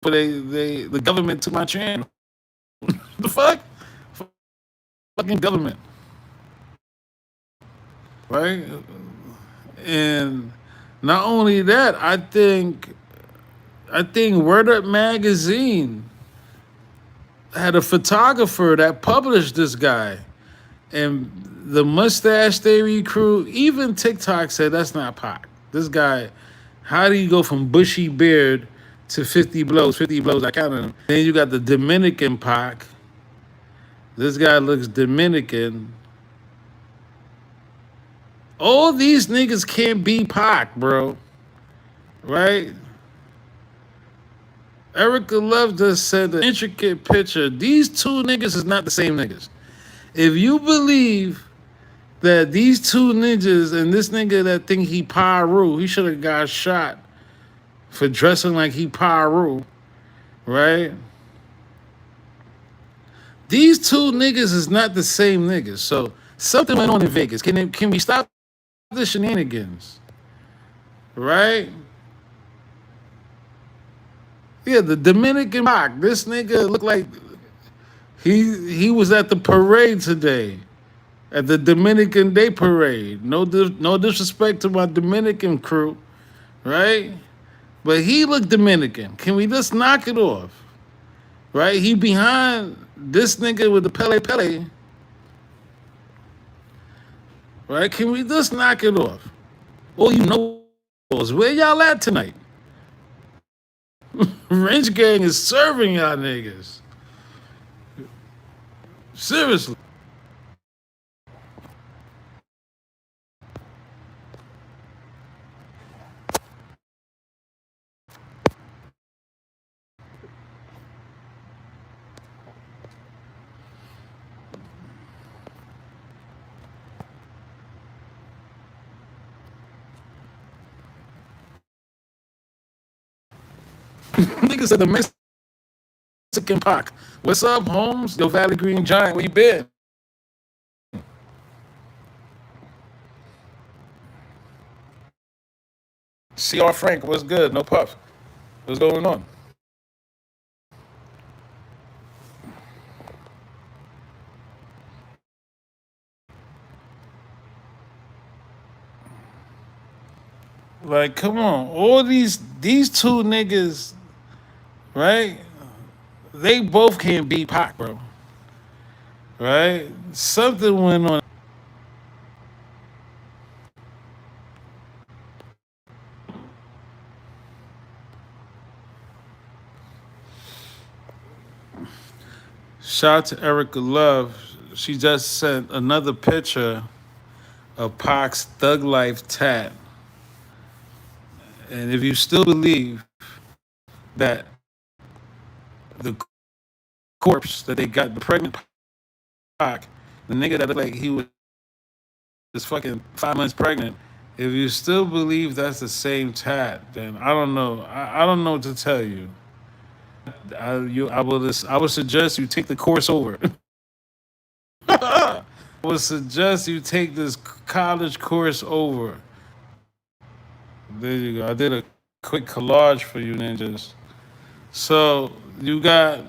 where the government took my channel. The fuck, fucking government, right? And not only that, I think Word Up magazine had a photographer that published this guy, and the Mustache Theory crew, even TikTok said that's not Pac. This guy, how do you go from bushy beard to 50 blows? 50 blows, I counted them. Then you got the Dominican Pac. This guy looks Dominican. All these niggas can't be Pac, bro. Right? Erica Love just said the intricate picture. These two niggas is not the same niggas. If you believe that these two ninjas and this nigga that think he Pyru, he should have got shot for dressing like he Pyru, right? These two niggas is not the same niggas. So something went on in Vegas. Can we stop the shenanigans? Right? Yeah, the Dominican Pac. This nigga looked like he was at the parade today. At the Dominican Day Parade. No disrespect to my Dominican crew, right? But he looked Dominican. Can we just knock it off? Right? He behind this nigga with the Pele Pele. Right? Can we just knock it off? All you know is where y'all at tonight? Range Gang is serving y'all niggas. Seriously. Nigga said the Mexican Pac. What's up, Holmes? Yo, Valley Green Giant, where you been? CR Frank, what's good? No puff. What's going on? Like, come on. All these two niggas, right? They both can't beat Pac, bro. Right? Something went on. Shout out to Erica Love. She just sent another picture of Pac's Thug Life tat. And if you still believe that the corpse that they got, the pregnant Pac, the nigga that looked like he was fucking 5 months pregnant, if you still believe that's the same tat, then I don't know. I don't know what to tell you. I would suggest you take the course over. I would suggest you take this college course over. There you go. I did a quick collage for you ninjas. So you got,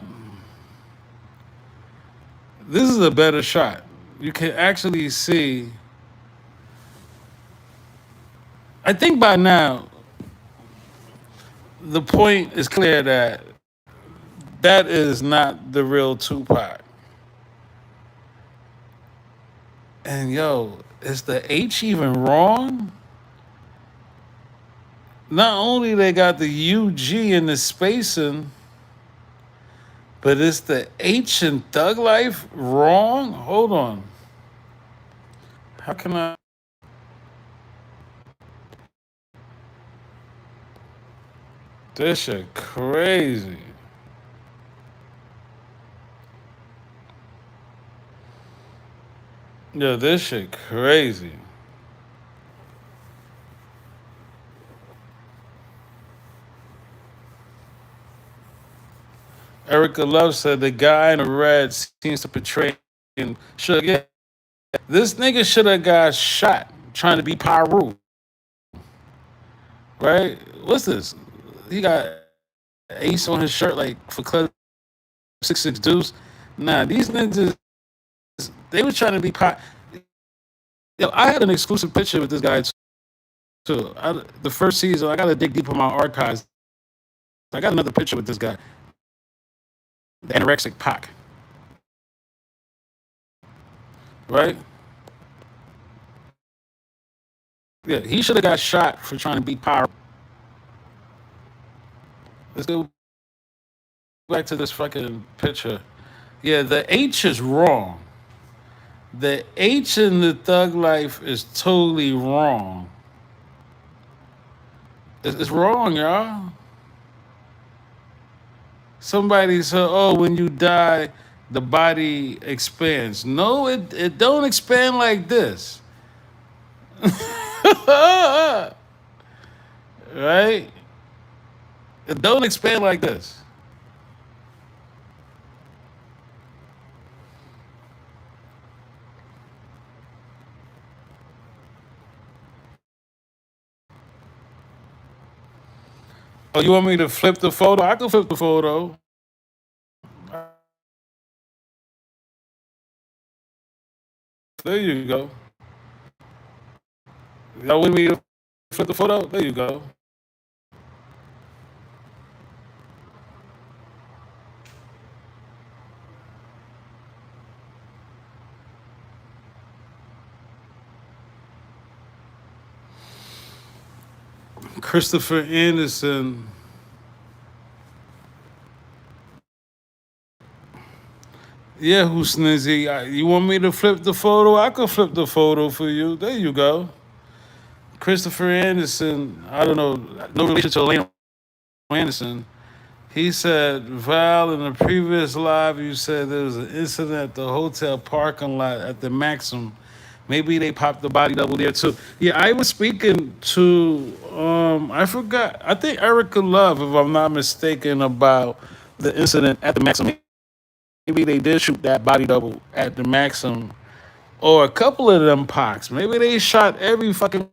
this is a better shot. You can actually see. I think by now the point is clear that that is not the real Tupac. And yo, is the H even wrong? Not only they got the UG in the spacing, but is the H in Thug Life wrong? Hold on. How can I? This shit crazy. Yo, this shit crazy. Erica Love said the guy in the red seems to portray and should yeah. This nigga should have got shot trying to be Pyru, right? What's this? He got ace on his shirt like for Club 66 Deuce. Nah, these niggas, they was trying to be Yo, I had an exclusive picture with this guy too. The first season, I got to dig deep in my archives. I got another picture with this guy, the anorexic Pac, right? Yeah, he should have got shot for trying to be Pyru. Let's go back to this fucking picture. Yeah, the H is wrong. The H in the thug life is totally wrong. It's wrong, y'all. Somebody said, "Oh, when you die, the body expands." No, it don't expand like this, right? It don't expand like this. Oh, you want me to flip the photo? I can flip the photo. There you go. Y'all want me to flip the photo? There you go. Christopher Anderson. Yeah, who's snizzy? You want me to flip the photo? I can flip the photo for you. There you go. Christopher Anderson. I don't know. No relation to Elena Anderson. He said, Val, in the previous live, you said there was an incident at the hotel parking lot at the Maxim. Maybe they popped the body double there too. Yeah, I was speaking to, I forgot, I think Erica Love, if I'm not mistaken, about the incident at the Maxim. Maybe they did shoot that body double at the Maxim. Or a couple of them Pocs. Maybe they shot every fucking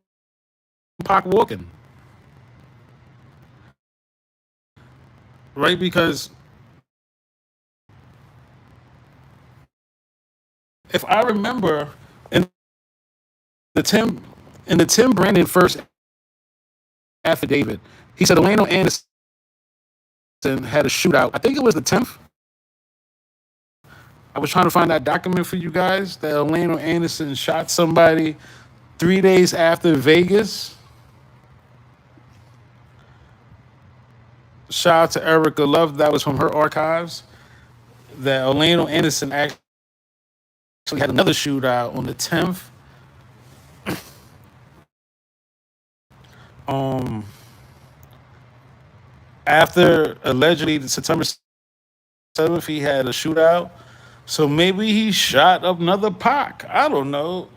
Pac walking. Right? Because if I remember in the Tim Brandon first affidavit, he said Orlando Anderson had a shootout. I think it was the 10th. I was trying to find that document for you guys that Orlando Anderson shot somebody 3 days after Vegas. Shout out to Erica Love. That was from her archives. That Orlando Anderson actually had another shootout on the 10th. After allegedly September 7th, he had a shootout. So maybe he shot another Pac. I don't know.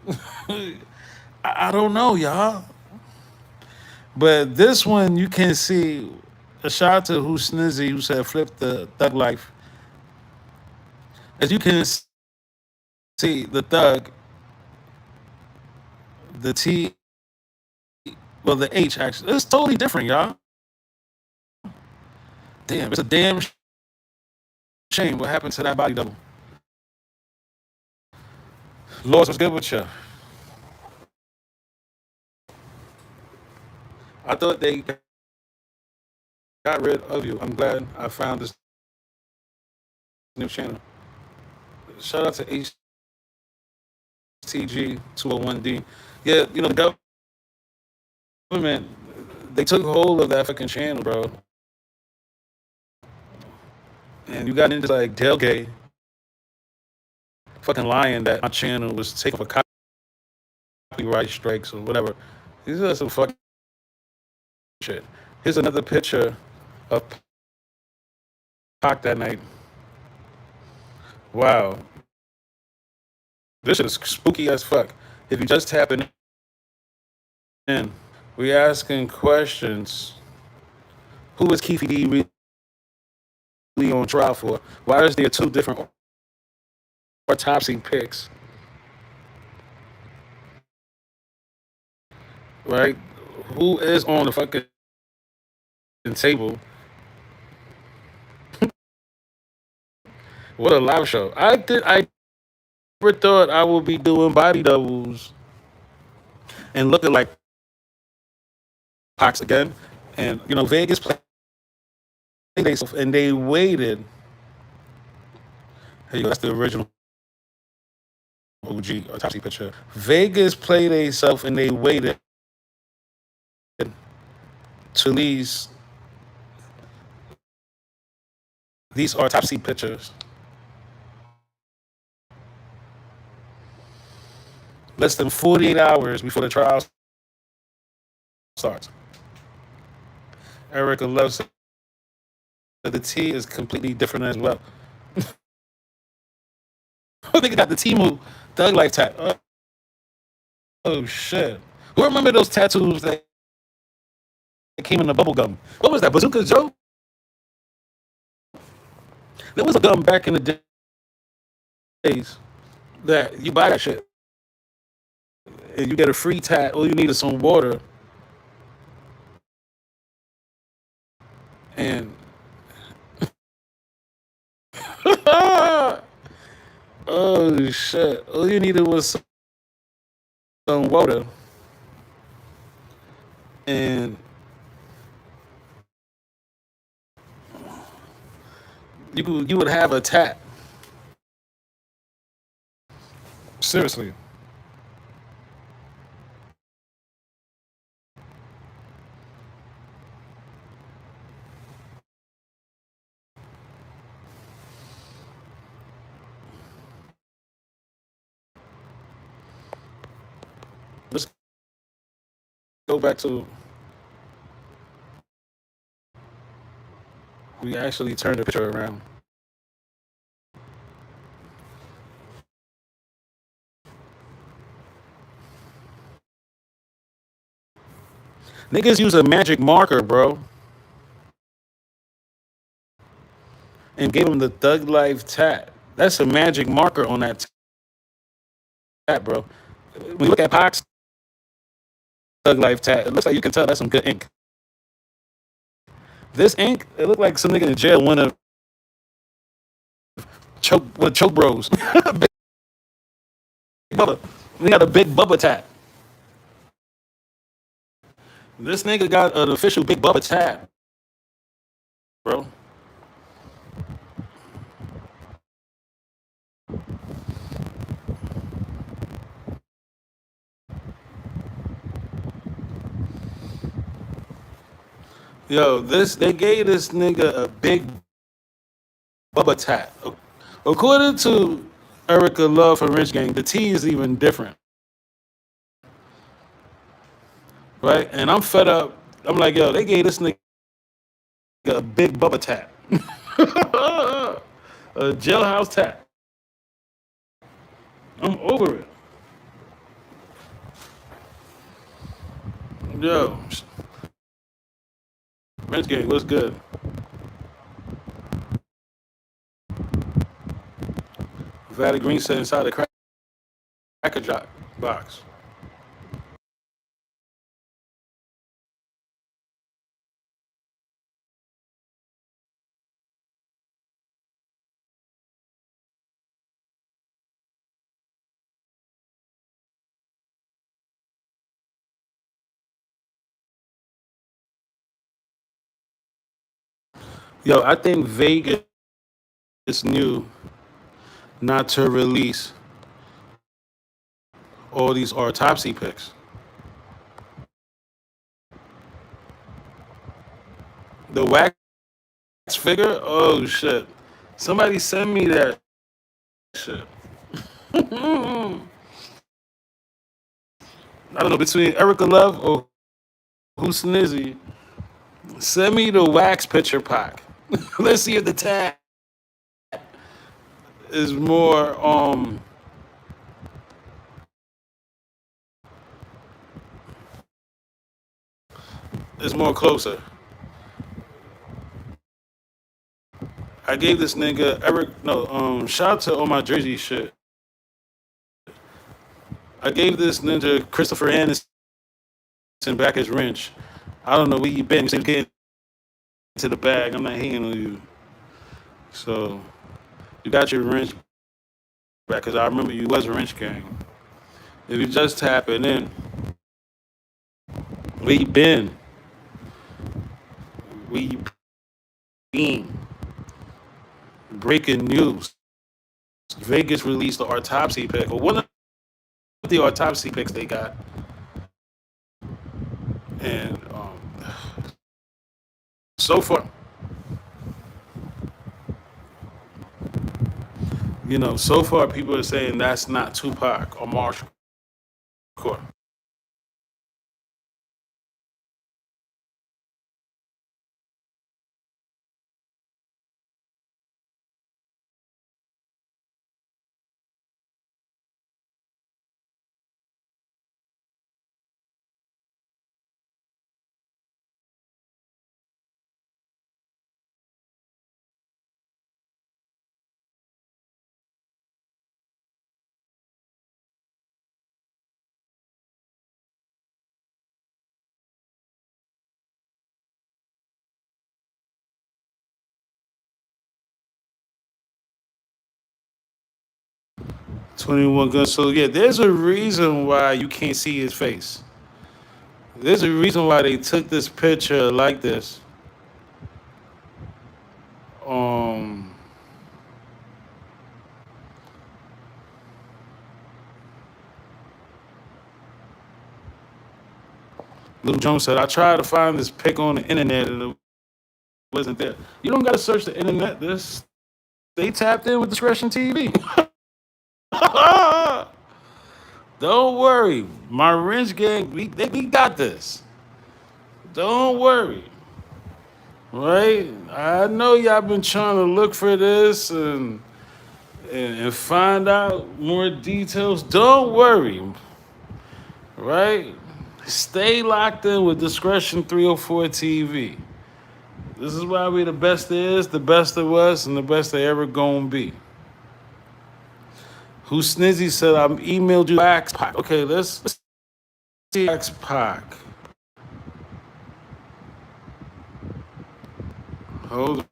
I don't know, y'all. But this one, you can see a shout out to Who's Snizzy, who said flip the thug life. As you can see, the thug, the T, well, the H actually, it's totally different, y'all. Damn, it's a damn shame what happened to that body double. Lord, what's good with you? I thought they got rid of you. I'm glad I found this new channel. Shout out to HTG201D. Yeah, you know, the government, they took hold of that fucking channel, bro. And you got into like tailgate, fucking lying that my channel was taken for copyright strikes or whatever. These are some fucking shit. Here's another picture of Pac that night. Wow. This shit is spooky as fuck. If you just tapping in, we asking questions. Who is Keefe D really on trial for? Why is there two different autopsy picks, right? Who is on the fucking table? What a live show! I never thought I would be doing body doubles and looking like Pox again. And Vegas played and they waited. Hey, that's the original OG autopsy picture. Vegas played themselves and they waited to these autopsy pictures less than 48 hours before the trial starts. Erica Love said the T is completely different as well. I think I got the Timu Thug Life tat. Oh shit! Who remember those tattoos that came in the bubble gum? What was that? Bazooka Joe? There was a gum back in the days that you buy that shit and you get a free tat. All you need is some water and oh shit! All you needed was some water and you would have a tat. Seriously. Let's go back to we actually turned the picture around. Niggas use a magic marker, bro, and gave him the Thug Life tat. That's a magic marker on that tat, bro. When you look at Pac's Thug Life tat, it looks like you can tell that's some good ink. This ink, it looked like some nigga in jail wanna choke bros. Big Bubba. We got a big Bubba tat. This nigga got an official big Bubba tat, bro. Yo, they gave this nigga a big Bubba tat. According to Erica Love from Rich Gang, the T is even different, right? And I'm fed up. I'm like, yo, they gave this nigga a big Bubba tat, a jailhouse tat. I'm over it. Yo, Rich Gang, what's good? Valley Green said inside the cracker jack box. Yo, I think Vegas knew not to release all these autopsy pics. The wax figure? Oh shit. Somebody send me that shit. I don't know, between Erica Love or who's Snizzy, send me the wax picture pack. Let's see if the tag is more is more closer. I gave this nigga Eric, no, shout out to all my Jersey shit. I gave this ninja Christopher Anderson back his wrench. I don't know where you been. You said get into the bag. I'm not hating on you. So you got your wrench back because I remember you was a wrench gang. If you just tapping in, where you been? Where you been? Breaking news. Vegas released the Autopsy pick, or one of the Autopsy picks they got. And so far, so far people are saying that's not Tupac or Marshall. 21 guns. So yeah, there's a reason why you can't see his face. There's a reason why they took this picture like this. Um, Little Jones said, I tried to find this pic on the internet and it wasn't there. You don't got to search the internet. They tapped in with Discretion TV. Don't worry. My wrench gang, we got this. Don't worry. Right? I know y'all been trying to look for this and find out more details. Don't worry. Right? Stay locked in with Discretion 304 TV. This is why we the best there is, the best there was, and the best they ever gonna be. Who Snizzy said I emailed you X Pac. Okay, let's see X Pac. Hold on.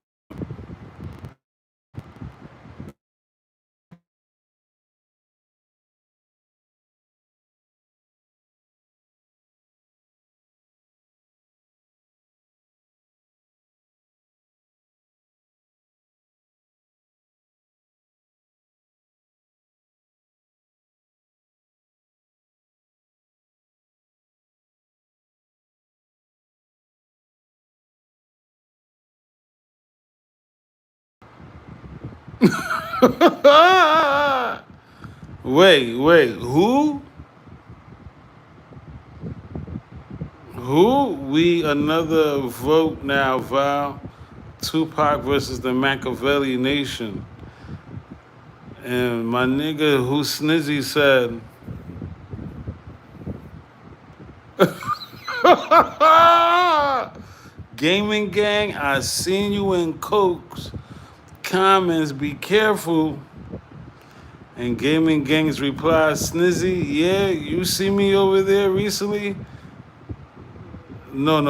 Wait, who? Who? We another vote now, Val. Tupac versus the Makaveli Nation. And my nigga who Snizzy said, Gaming gang, I seen you in Coke's comments, be careful. And Gaming Gang's reply, Snizzy, yeah, you see me over there recently? No.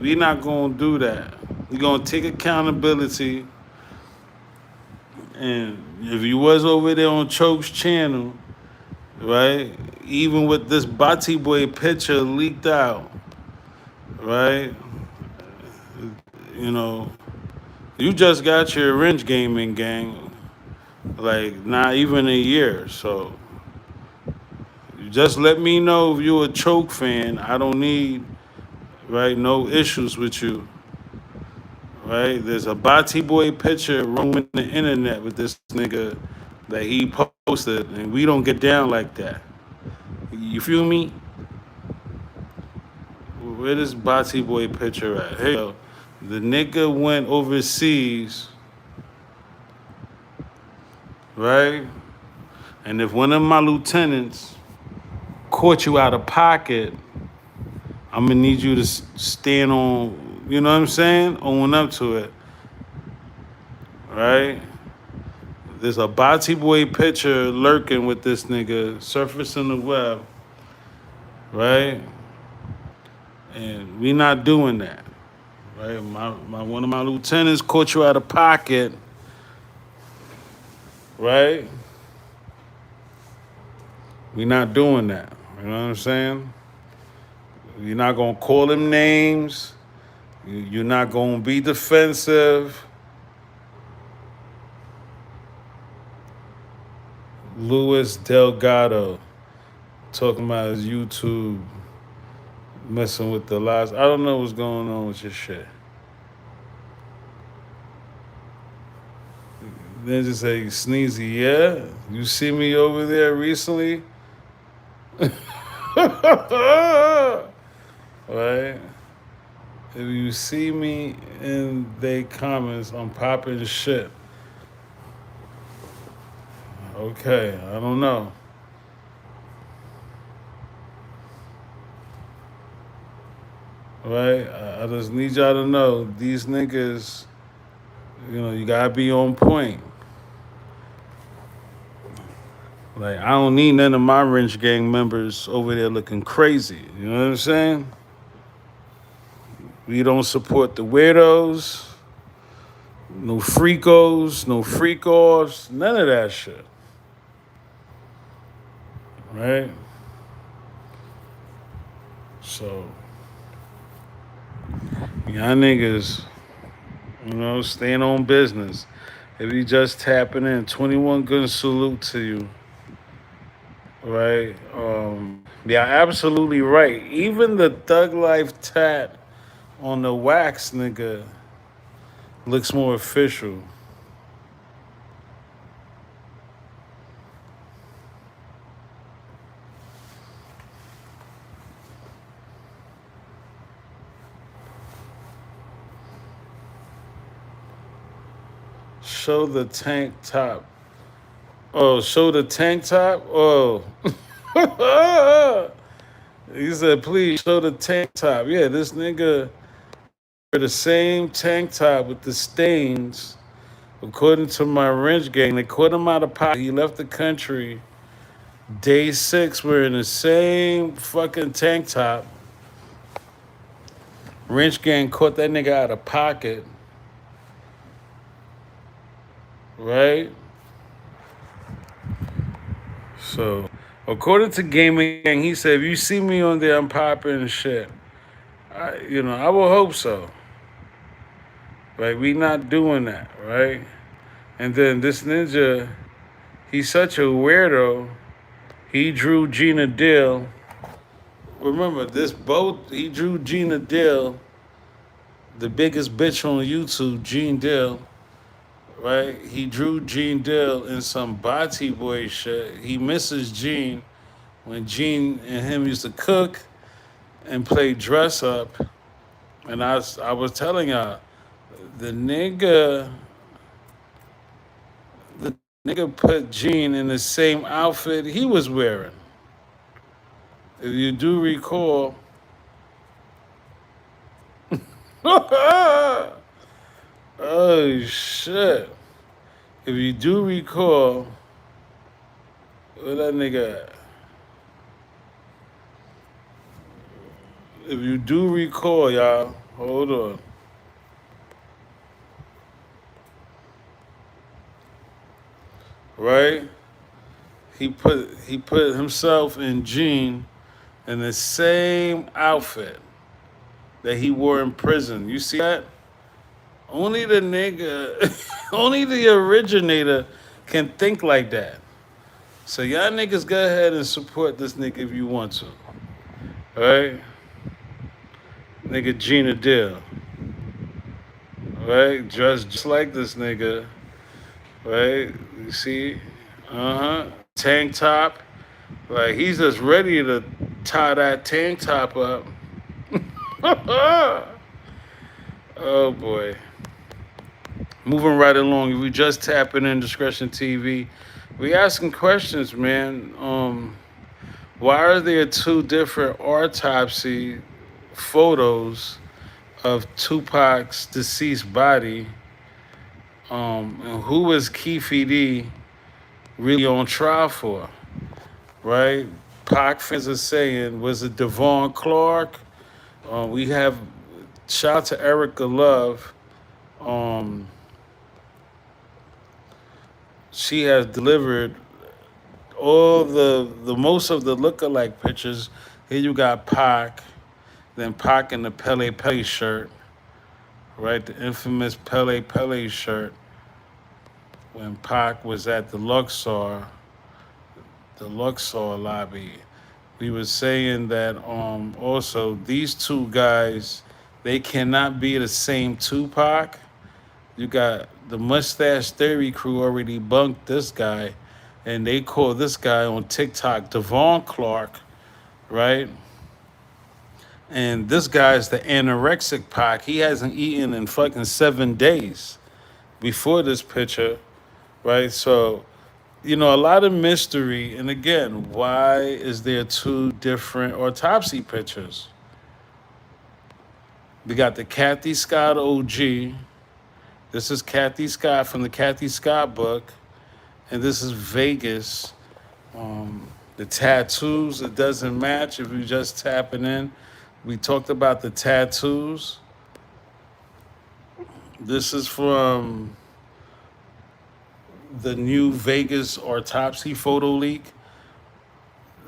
We not gonna do that. We gonna take accountability. And if you was over there on Choke's channel, right, even with this Bati Boy picture leaked out, right, you just got your wrench Gaming Gang, like not even a year. So you just let me know if you're a Choke fan. I don't need, right, no issues with you. Right? There's a Bati Boy picture roaming the internet with this nigga that he posted, and we don't get down like that. You feel me? Where this Bati Boy picture at? Hey, yo, the nigga went overseas, right? And if one of my lieutenants caught you out of pocket, I'm gonna need you to stand on, you know what I'm saying? Own up to it. right? There's a Bati Boy picture lurking with this nigga surfacing the web, right? And we not doing that, right? My one of my lieutenants caught you out of pocket, right? We not doing that. You know what I'm saying? You're not gonna call him names. You're not gonna be defensive. Luis Delgado talking about his YouTube messing with the lies. I don't know what's going on with your shit. Then just say sneezy, yeah? You see me over there recently? Right? If you see me in they comments, I'm popping shit. Okay, I don't know. Right? I just need y'all to know these niggas, you gotta be on point. Like, I don't need none of my wrench gang members over there looking crazy. You know what I'm saying? We don't support the weirdos, no freakos, no freak offs, none of that shit. Right? So, y'all niggas, staying on business. If you just tapping in, 21 gun salute to you. Right? Yeah, absolutely right. Even the Thug Life tat on the wax nigga looks more official. Show the tank top. Oh, show the tank top? Oh. He said, please show the tank top. Yeah, this nigga wear the same tank top with the stains. According to my wrench gang, they caught him out of pocket. He left the country. Day 6, wearing the same fucking tank top. Wrench gang caught that nigga out of pocket. Right? So, according to Gaming Gang, he said, if you see me on there, I'm popping shit. I will hope so. Right? We not doing that, right? And then this ninja, he's such a weirdo. He drew Gina Dill. Remember, he drew Gina Dill, the biggest bitch on YouTube, Gene Dill, right? He drew Gene Dill in some Bati Boy shit. He misses Gene when Gene and him used to cook and play dress up. And I was telling y'all, the nigga put Gene in the same outfit he was wearing. If you do recall, oh shit. If you do recall, where that nigga at? If you do recall, y'all, hold on. Right? He put himself and Gene in the same outfit that he wore in prison. You see that? Only the nigga, only the originator can think like that. So y'all niggas go ahead and support this nigga if you want to. Right? Nigga Gina Dill. Right? Dressed just like this nigga. Right? You see? Tank top. Like, he's just ready to tie that tank top up. Oh boy. Moving right along, we just tapping in Discretion TV. We asking questions, man. Why are there 2 different autopsy photos of Tupac's deceased body? And who was Keefe D really on trial for, right? Pac fans are saying, was it Devon Clark? We have, shout out to Erica Love. Um, she has delivered all the most of the lookalike pictures. Here you got Pac, then Pac in the Pele Pele shirt, right? The infamous Pele Pele shirt when Pac was at the Luxor lobby. We were saying that also these two guys, they cannot be the same Tupac. You got the Mustache Theory crew already bunked this guy, and they call this guy on TikTok Devon Clark, right? And this guy's the anorexic Pac. He hasn't eaten in fucking 7 days before this picture, right? So, a lot of mystery. And again, why is there two different autopsy pictures? We got the Kathy Scott OG. This is Kathy Scott from the Kathy Scott book. And this is Vegas. The tattoos, it doesn't match if you're just tapping in. We talked about the tattoos. This is from the new Vegas autopsy photo leak.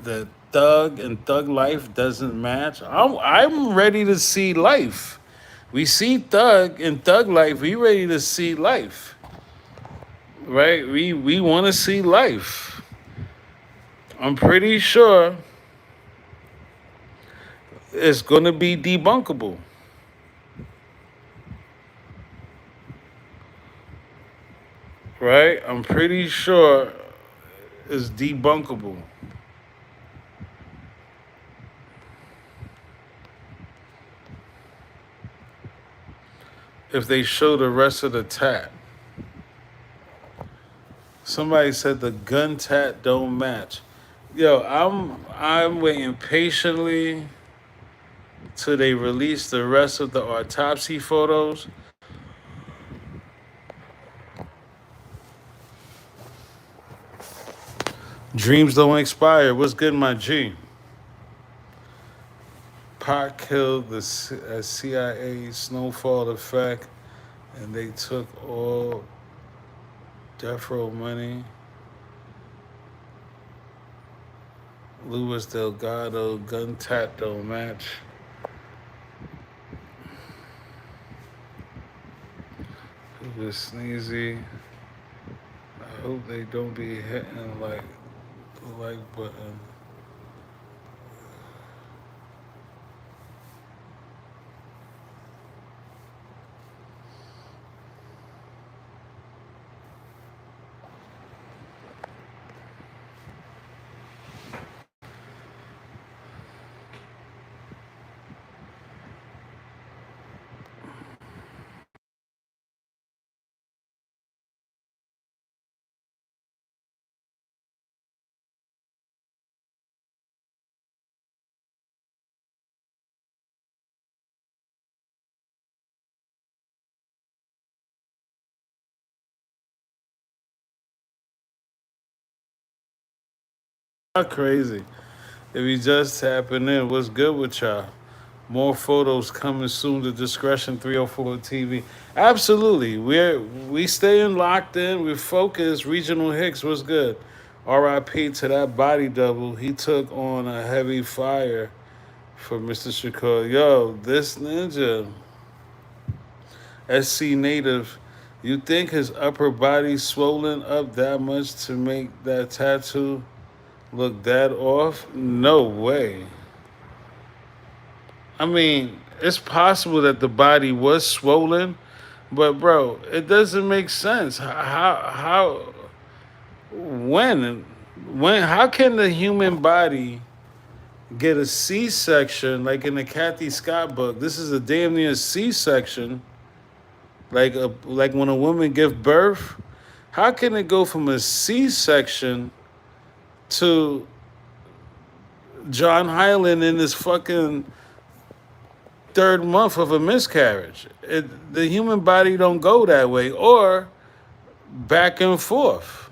The Thug and Thug Life doesn't match. I'm ready to see life. We see Thug and Thug Life. We ready to see life, right? We want to see life. I'm pretty sure it's going to be debunkable. Right? I'm pretty sure it's debunkable. If they show the rest of the tat. Somebody said the gun tat don't match. Yo, I'm waiting patiently till they release the rest of the autopsy photos. Dreams don't expire. What's good, my G? Pac killed the CIA snowfall effect, and they took all death row money. Luis Delgado, gun tat don't match. It was sneezy. I hope they don't be hitting like the like button. How crazy. If you just tapping in, what's good with y'all? More photos coming soon to Discretion 304 TV. Absolutely. We staying locked in. We're focused. Regional Hicks, what's good? RIP to that body double. He took on a heavy fire for Mr. Shakur. Yo, this ninja, SC native, you think his upper body swollen up that much to make that tattoo look that off? No way. I mean, it's possible that the body was swollen, but bro, it doesn't make sense. When, how can the human body get a C-section like in the Kathy Scott book? This is a damn near C-section, like when a woman give birth. How can it go from a C-section to John Hyland in this fucking third month of a miscarriage? The human body don't go that way. Or back and forth.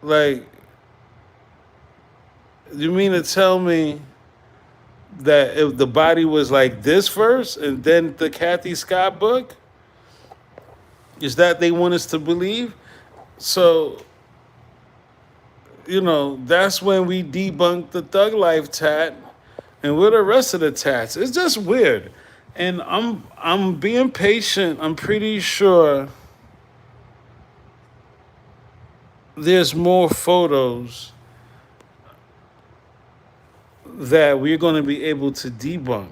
Like, you mean to tell me that if the body was like this first and then the Kathy Scott book, is that they want us to believe? So, that's when we debunk the thug life tat and where the rest of the tats. It's just weird. And I'm being patient. I'm pretty sure there's more photos that we're going to be able to debunk.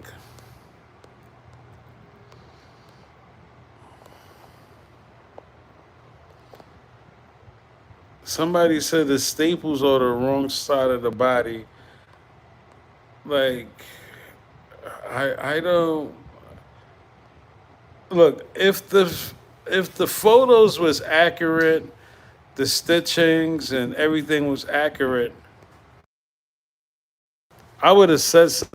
Somebody said the staples are the wrong side of the body. Like, I don't look if the photos was accurate, the stitchings and everything was accurate, I would have said so.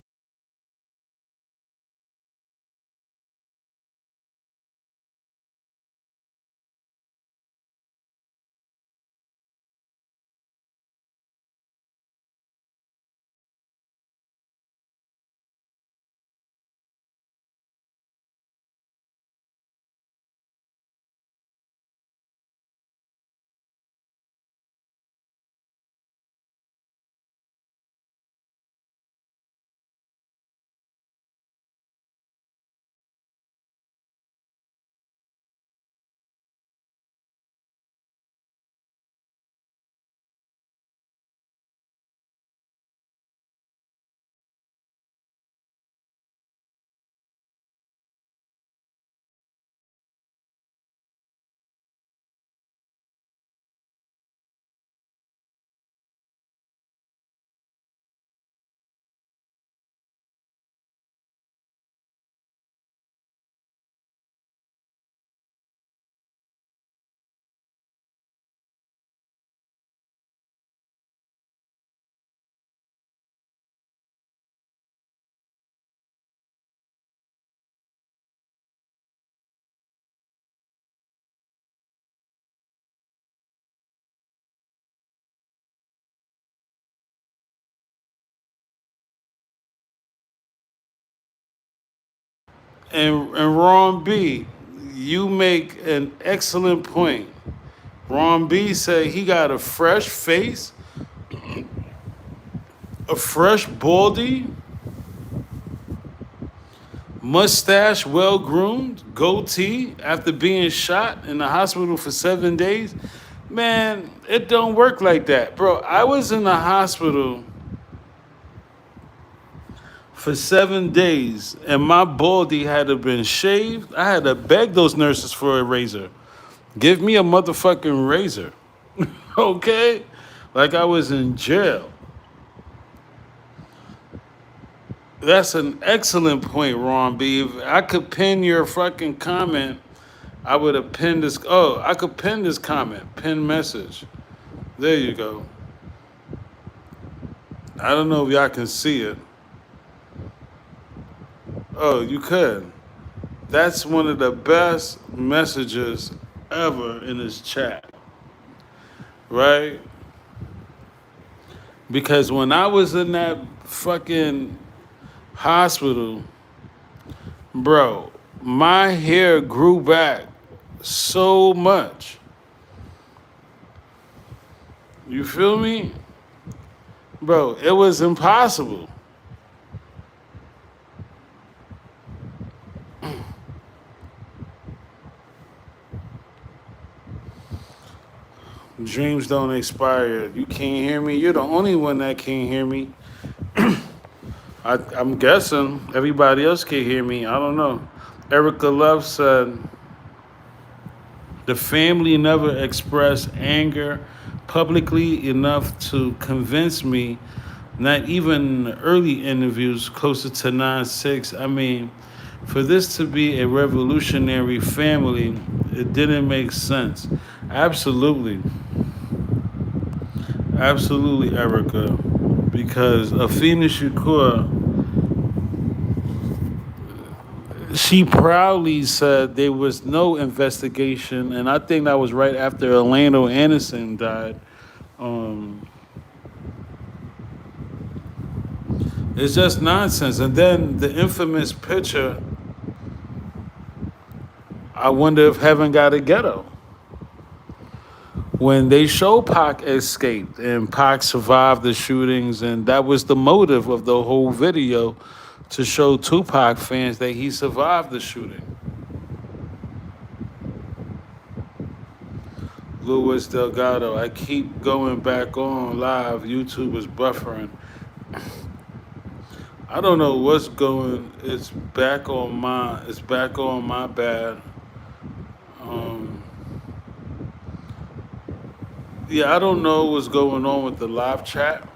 And Ron B, you make an excellent point. Ron B said he got a fresh face, a fresh baldy, mustache well groomed, goatee after being shot in the hospital for 7 days. Man, it don't work like that. Bro, I was in the hospital for 7 days and my baldy had to been shaved. I had to beg those nurses for a razor. Give me a motherfucking razor. Okay? Like I was in jail. That's an excellent point, Ron B. If I could pin your fucking comment, I would have pinned this. Oh, I could pin this comment. Pin message. There you go. I don't know if y'all can see it. Oh, you could. That's one of the best messages ever in this chat, right? Because when I was in that fucking hospital, bro, my hair grew back so much. You feel me? Bro, it was impossible. Dreams don't expire. You can't hear me. You're the only one that can't hear me. I'm guessing everybody else can hear me. I don't know. Erica Love said, the family never expressed anger publicly enough to convince me, not even in the early interviews closer to 9-6. I mean, for this to be a revolutionary family, it didn't make sense. Absolutely. Absolutely, Erica. Because Afina Shakur, She proudly said there was no investigation, and I think that was right after Orlando Anderson died. Um, it's just nonsense. And then the infamous picture, I wonder if Heaven got a ghetto. When they show Pac escaped and Pac survived the shootings, and that was the motive of the whole video, to show Tupac fans that he survived the shooting. Luis Delgado, I keep going back on live. YouTube is buffering. I don't know what's going. It's back on my bad. Um, yeah, I don't know what's going on with the live chat.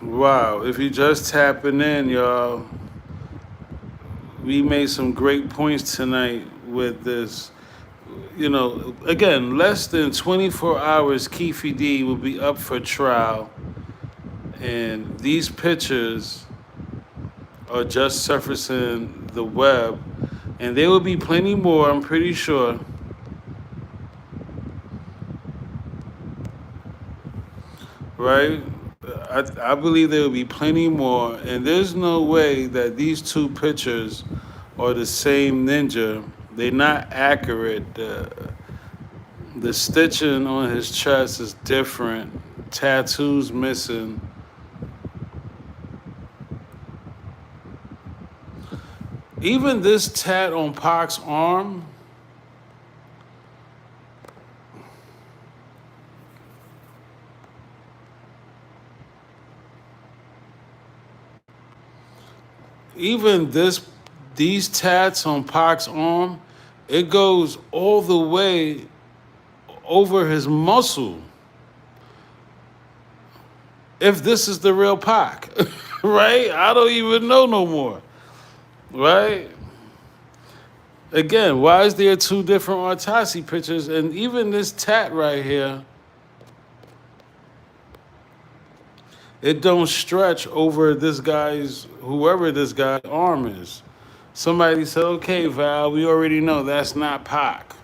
Wow, if you just tapping in, y'all, we made some great points tonight with this. You know, again, less than 24 hours, Keefe D will be up for trial. And these pictures are just surfacing the web. And there will be plenty more, I'm pretty sure. Right? I believe there will be plenty more. And there's no way that these two pictures are the same ninja. They're not accurate. The stitching on his chest is different. Tattoos missing. Even this tat on Pac's arm, even these tats on Pac's arm, it goes all the way over his muscle. If this is the real Pac, right? I don't even know no more, right? Again, why is there two different autopsy pictures? And even this tat right here, it don't stretch over this guy's, whoever this guy's arm is. Somebody said, okay, Val, we already know that's not Pac.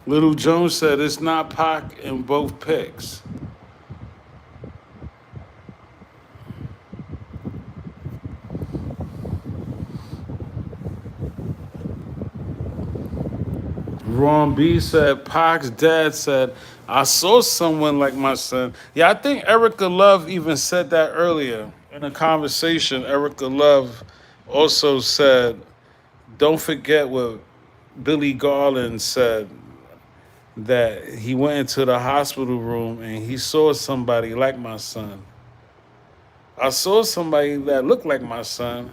Little Jones said it's not Pac in both pics. Ron B said, Pac's dad said, I saw someone like my son. Yeah, I think Erica Love even said that earlier in a conversation. Erica Love also said, don't forget what Billy Garland said, that he went into the hospital room and he saw somebody like my son. I saw somebody that looked like my son.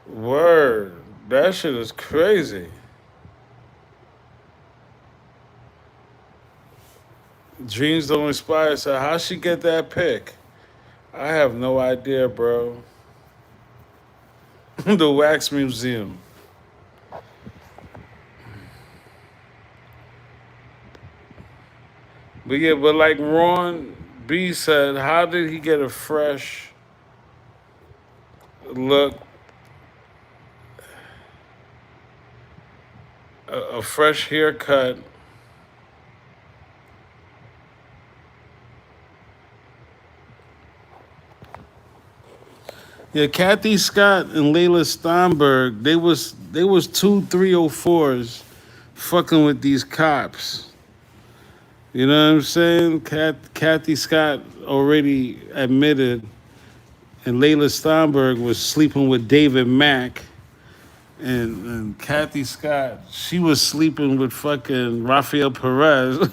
Word. That shit is crazy. Dreams don't inspire. So how'd she get that pic? I have no idea, bro. The Wax Museum. But yeah, but like Ron B said, how did he get a fresh look, a fresh haircut? Yeah, Kathy Scott and Layla Steinberg, they was 2 304s fucking with these cops. You know what I'm saying? Kathy Scott already admitted, and Layla Steinberg was sleeping with David Mack, and Kathy Scott, she was sleeping with fucking Rafael Perez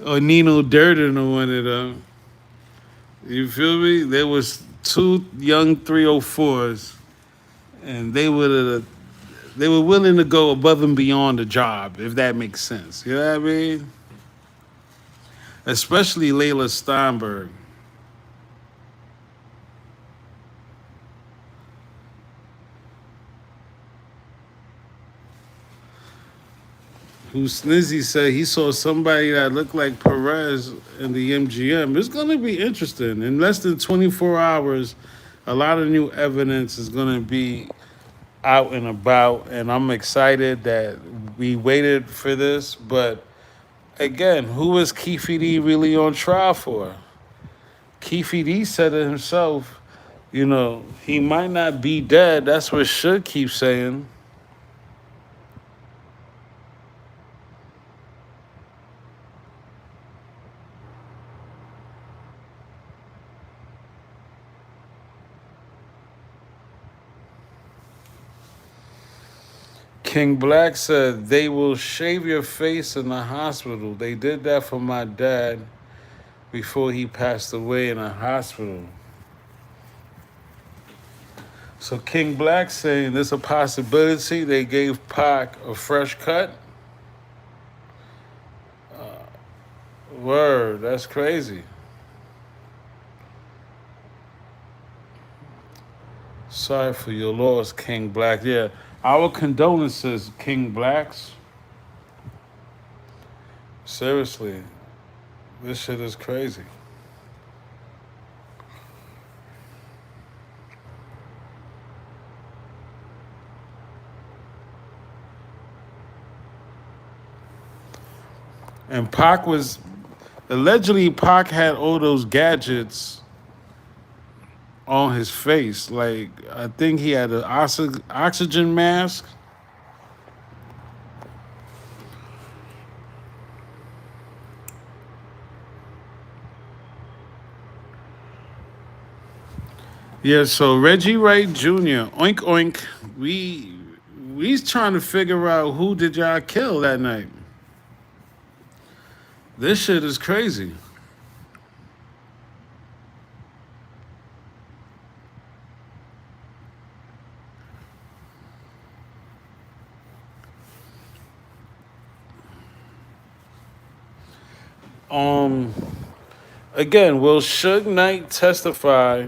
or Nino Durden or one of them. You feel me? There was two young 304s, and They were willing to go above and beyond the job, if that makes sense. You know what I mean? Especially Layla Steinberg. Who Snizzy said he saw somebody that looked like Perez in the MGM. It's going to be interesting. In less than 24 hours, a lot of new evidence is going to be out and about, and I'm excited that we waited for this. But again, who is Keefe D really on trial for? Keefe D said it himself. You know, he might not be dead. That's what Should keep saying. King Black said, they will shave your face in the hospital. They did that for my dad before he passed away in a hospital. So King Black saying there's a possibility they gave Pac a fresh cut. Word, that's crazy. Sorry for your loss, King Black. Yeah, our condolences, King Blacks. Seriously, this shit is crazy. And Pac was allegedly Pac had all those gadgets on his face. Like I think he had an oxygen mask. Yeah, so Reggie Wright Jr. Oink oink. We's trying to figure out who did y'all kill that night. This shit is crazy. Um Again, will Suge Knight testify?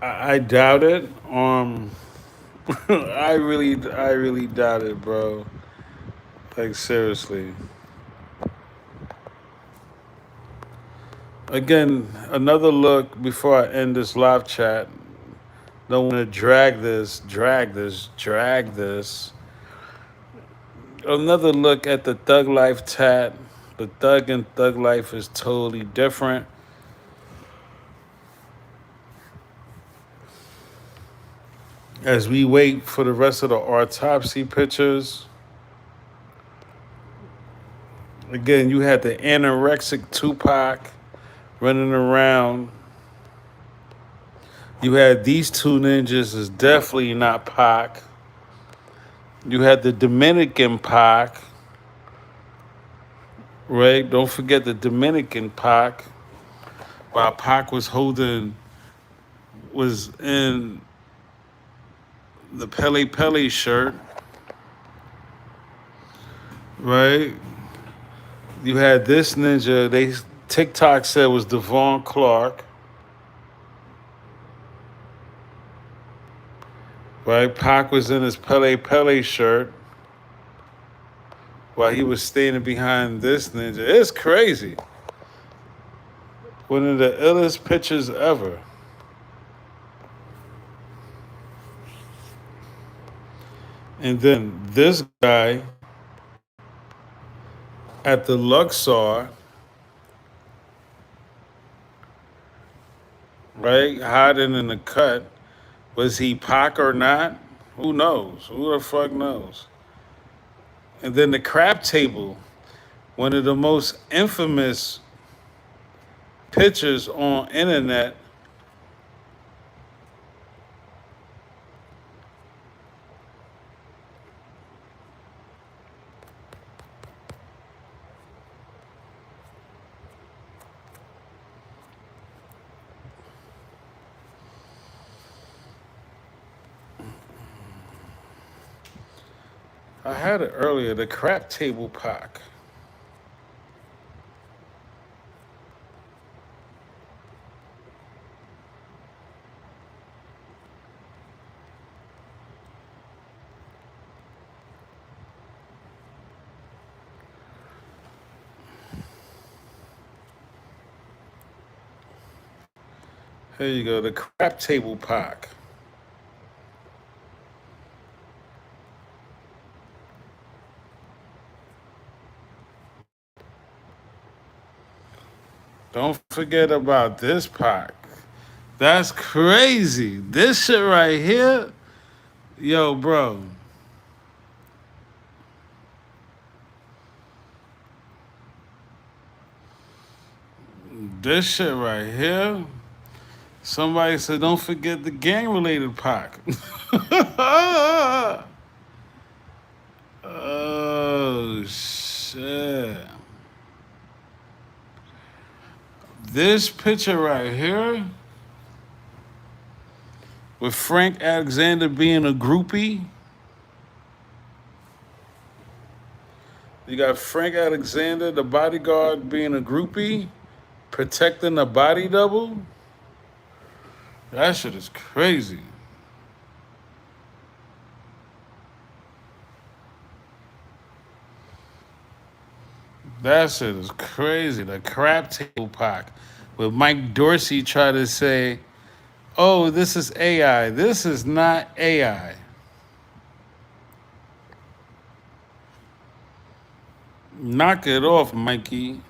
I doubt it. I really doubt it, bro. Like seriously. Again, another look before I end this live chat. Don't want to drag this. Another look at the Thug Life tat. The Thug and Thug Life is totally different. As we wait for the rest of the autopsy pictures, again, you had the anorexic Tupac running around. You had these two ninjas is definitely not Pac. You had the Dominican Pac, right? Don't forget the Dominican Pac. While Pac was in the Pele Pele shirt, right? You had this ninja. TikTok said was Devon Clark, right? Pac was in his Pele Pele shirt while he was standing behind this ninja. It's crazy. One of the illest pictures ever. And then this guy at the Luxor, right? Hiding in the cut. Was he Pac or not? Who knows? Who the fuck knows? And then the crap table, one of the most infamous pictures on internet. I had it earlier. The crap table pack. Here you go. The crap table pack. Don't forget about this pack. That's crazy. This shit right here, yo, bro. This shit right here. Somebody said, don't forget the gang-related pack. Oh shit! This picture right here, with Frank Alexander being a groupie. You got Frank Alexander, the bodyguard, being a groupie, protecting the body double. That shit is crazy. That shit is crazy. The crap table pack. With Mike Dorsey try to say, oh, this is AI. This is not AI. Knock it off, Mikey.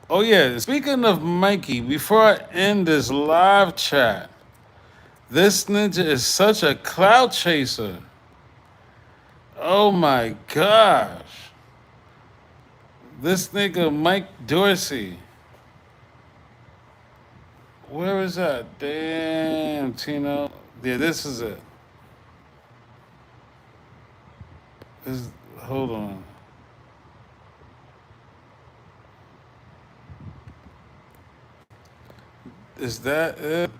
Oh, yeah. Speaking of Mikey, before I end this live chat, this ninja is such a cloud chaser. Oh my gosh. This nigga Mike Dorsey. Where is that? Damn, Tino. Yeah, this is it. This, hold on. Is that it?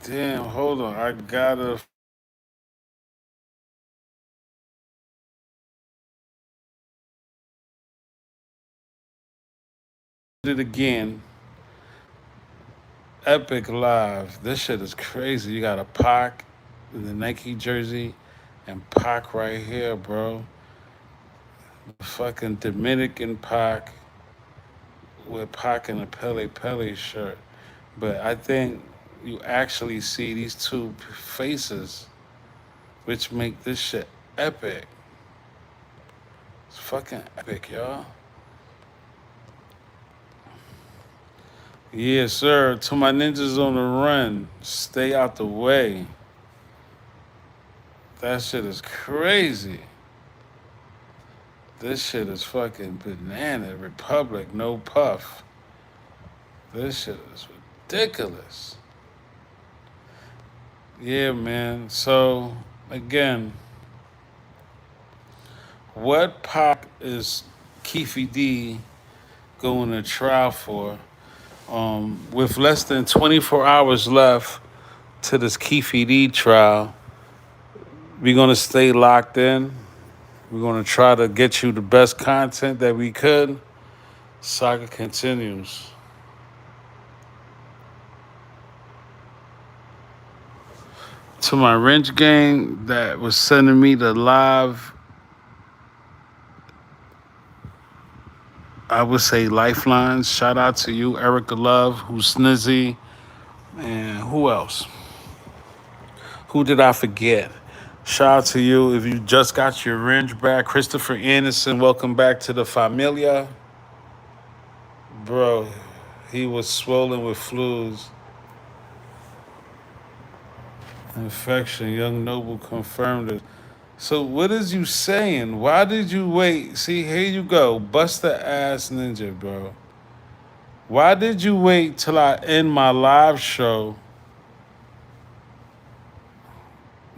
Damn, hold on. I gotta it again. Epic Live. This shit is crazy. You got a Pac in the Nike jersey and Pac right here, bro. The fucking Dominican Pac with Pac in a Pele Pele shirt. But I think you actually see these two faces, which make this shit epic. It's fucking epic, y'all. Yeah, sir. To my ninjas on the run, stay out the way. That shit is crazy. This shit is fucking banana. Republic, no puff. This shit is ridiculous. Yeah, man. So, again, what Pac is Keefe D going to trial for? With less than 24 hours left to this Keefe D trial, we're going to stay locked in. We're going to try to get you the best content that we could. Saga continues. To my wrench gang that was sending me the live, I would say lifelines. Shout out to you, Erica Love, who's Snizzy, and who else? Who did I forget? Shout out to you if you just got your wrench back. Christopher Anderson, welcome back to the Familia. Bro, he was swollen with flus. Infection, Young Noble confirmed it. So what is you saying? Why did you wait? See, here you go. Bust the ass ninja, bro. Why did you wait till I end my live show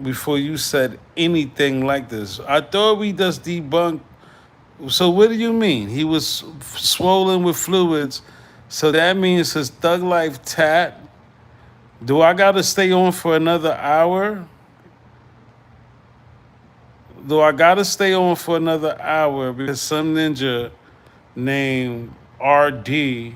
before you said anything like this? I thought we just debunked. So what do you mean? He was swollen with fluids. So that means his thug life tat Do I gotta stay on for another hour? Do I gotta stay on for another hour because some ninja named RD?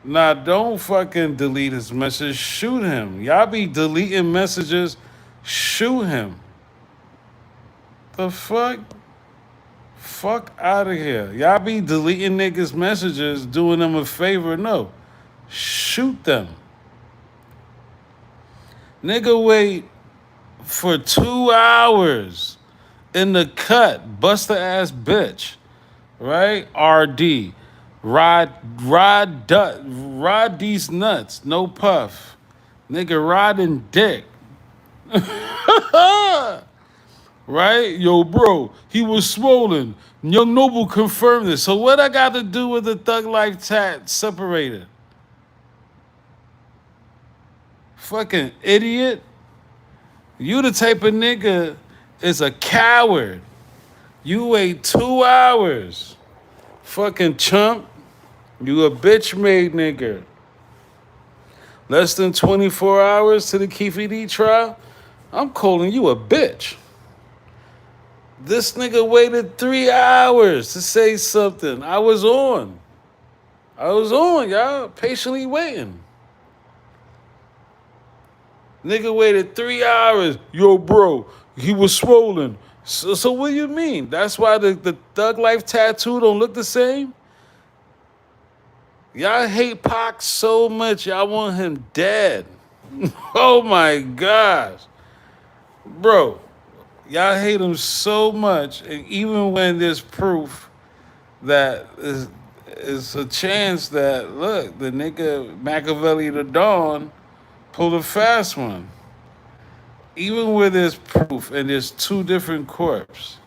Nah, don't fucking delete his message. Shoot him. Y'all be deleting messages. Shoot him. The fuck? Fuck out of here. Y'all be deleting niggas' messages, doing them a favor. No. Shoot them. Nigga wait for 2 hours in the cut. Buster ass bitch. Right? RD. Rod these nuts. No puff. Nigga riding dick. Right? Yo, bro, he was swollen. Young Noble confirmed this. So what I got to do with the Thug Life tat separated? Fucking idiot. You the type of nigga is a coward. You wait 2 hours. Fucking chump. You a bitch made nigga. Less than 24 hours to the Keefe D trial? I'm calling you a bitch. This nigga waited 3 hours to say something. I was on, y'all. Patiently waiting. Nigga waited 3 hours. Yo, bro, he was swollen. So what do you mean? That's why the Thug Life tattoo don't look the same? Y'all hate Pac so much, y'all want him dead. Oh my gosh. Bro, y'all hate him so much, and even when there's proof that is a chance that, look, the nigga Makaveli the Dawn pulled a fast one. Even where there's proof and there's two different corpses,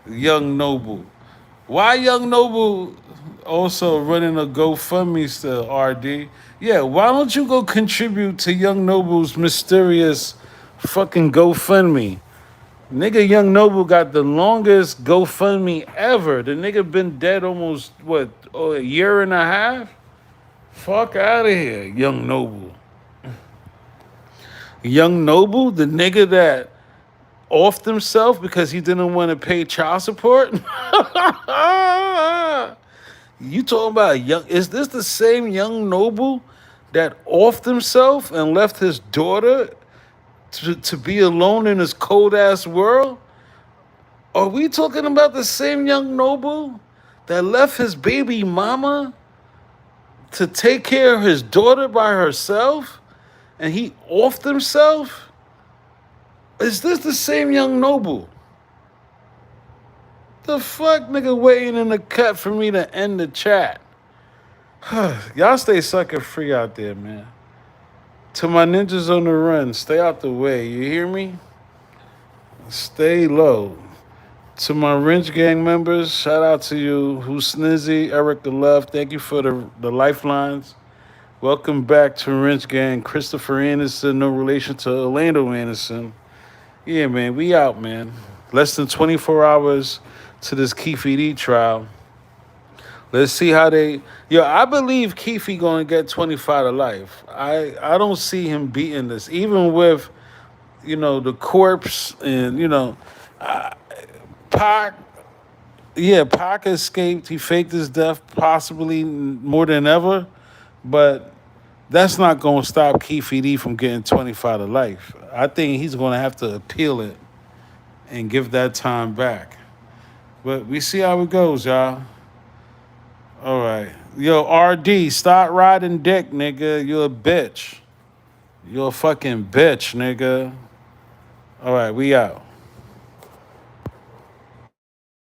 Young Noble. Why Young Noble also running a GoFundMe still, RD? Yeah, why don't you go contribute to Young Noble's mysterious fucking GoFundMe? Nigga Young Noble got the longest GoFundMe ever. The nigga been dead almost, a year and a half? Fuck out of here, Young Noble. Young Noble, the nigga that offed himself because he didn't want to pay child support? You talking about is this the same Young Noble that offed himself and left his daughter to be alone in this cold ass world? Are we talking about the same Young Noble that left his baby mama to take care of his daughter by herself and he offed himself? Is this the same Young Noble? The fuck, nigga, waiting in the cut for me to end the chat. Y'all stay sucker free out there, man. To my ninjas on the run, stay out the way. You hear me? Stay low. To my Wrench Gang members, shout out to you. Who's Snizzy, Eric the Love. Thank you for the lifelines. Welcome back to Wrench Gang. Christopher Anderson, no relation to Orlando Anderson. Yeah, man, we out, man. Less than 24 hours to this Keefe D trial. Let's see how they... Yo, I believe Keefe gonna get 25 to life. I don't see him beating this, even with, the corpse and, Pac. Yeah, Pac escaped. He faked his death possibly more than ever, but that's not gonna stop Keefe D from getting 25 to life. I think he's gonna have to appeal it and give that time back. But we see how it goes, y'all. All right. Yo, RD, stop riding dick, nigga. You're a bitch. You're a fucking bitch, nigga. All right, we out.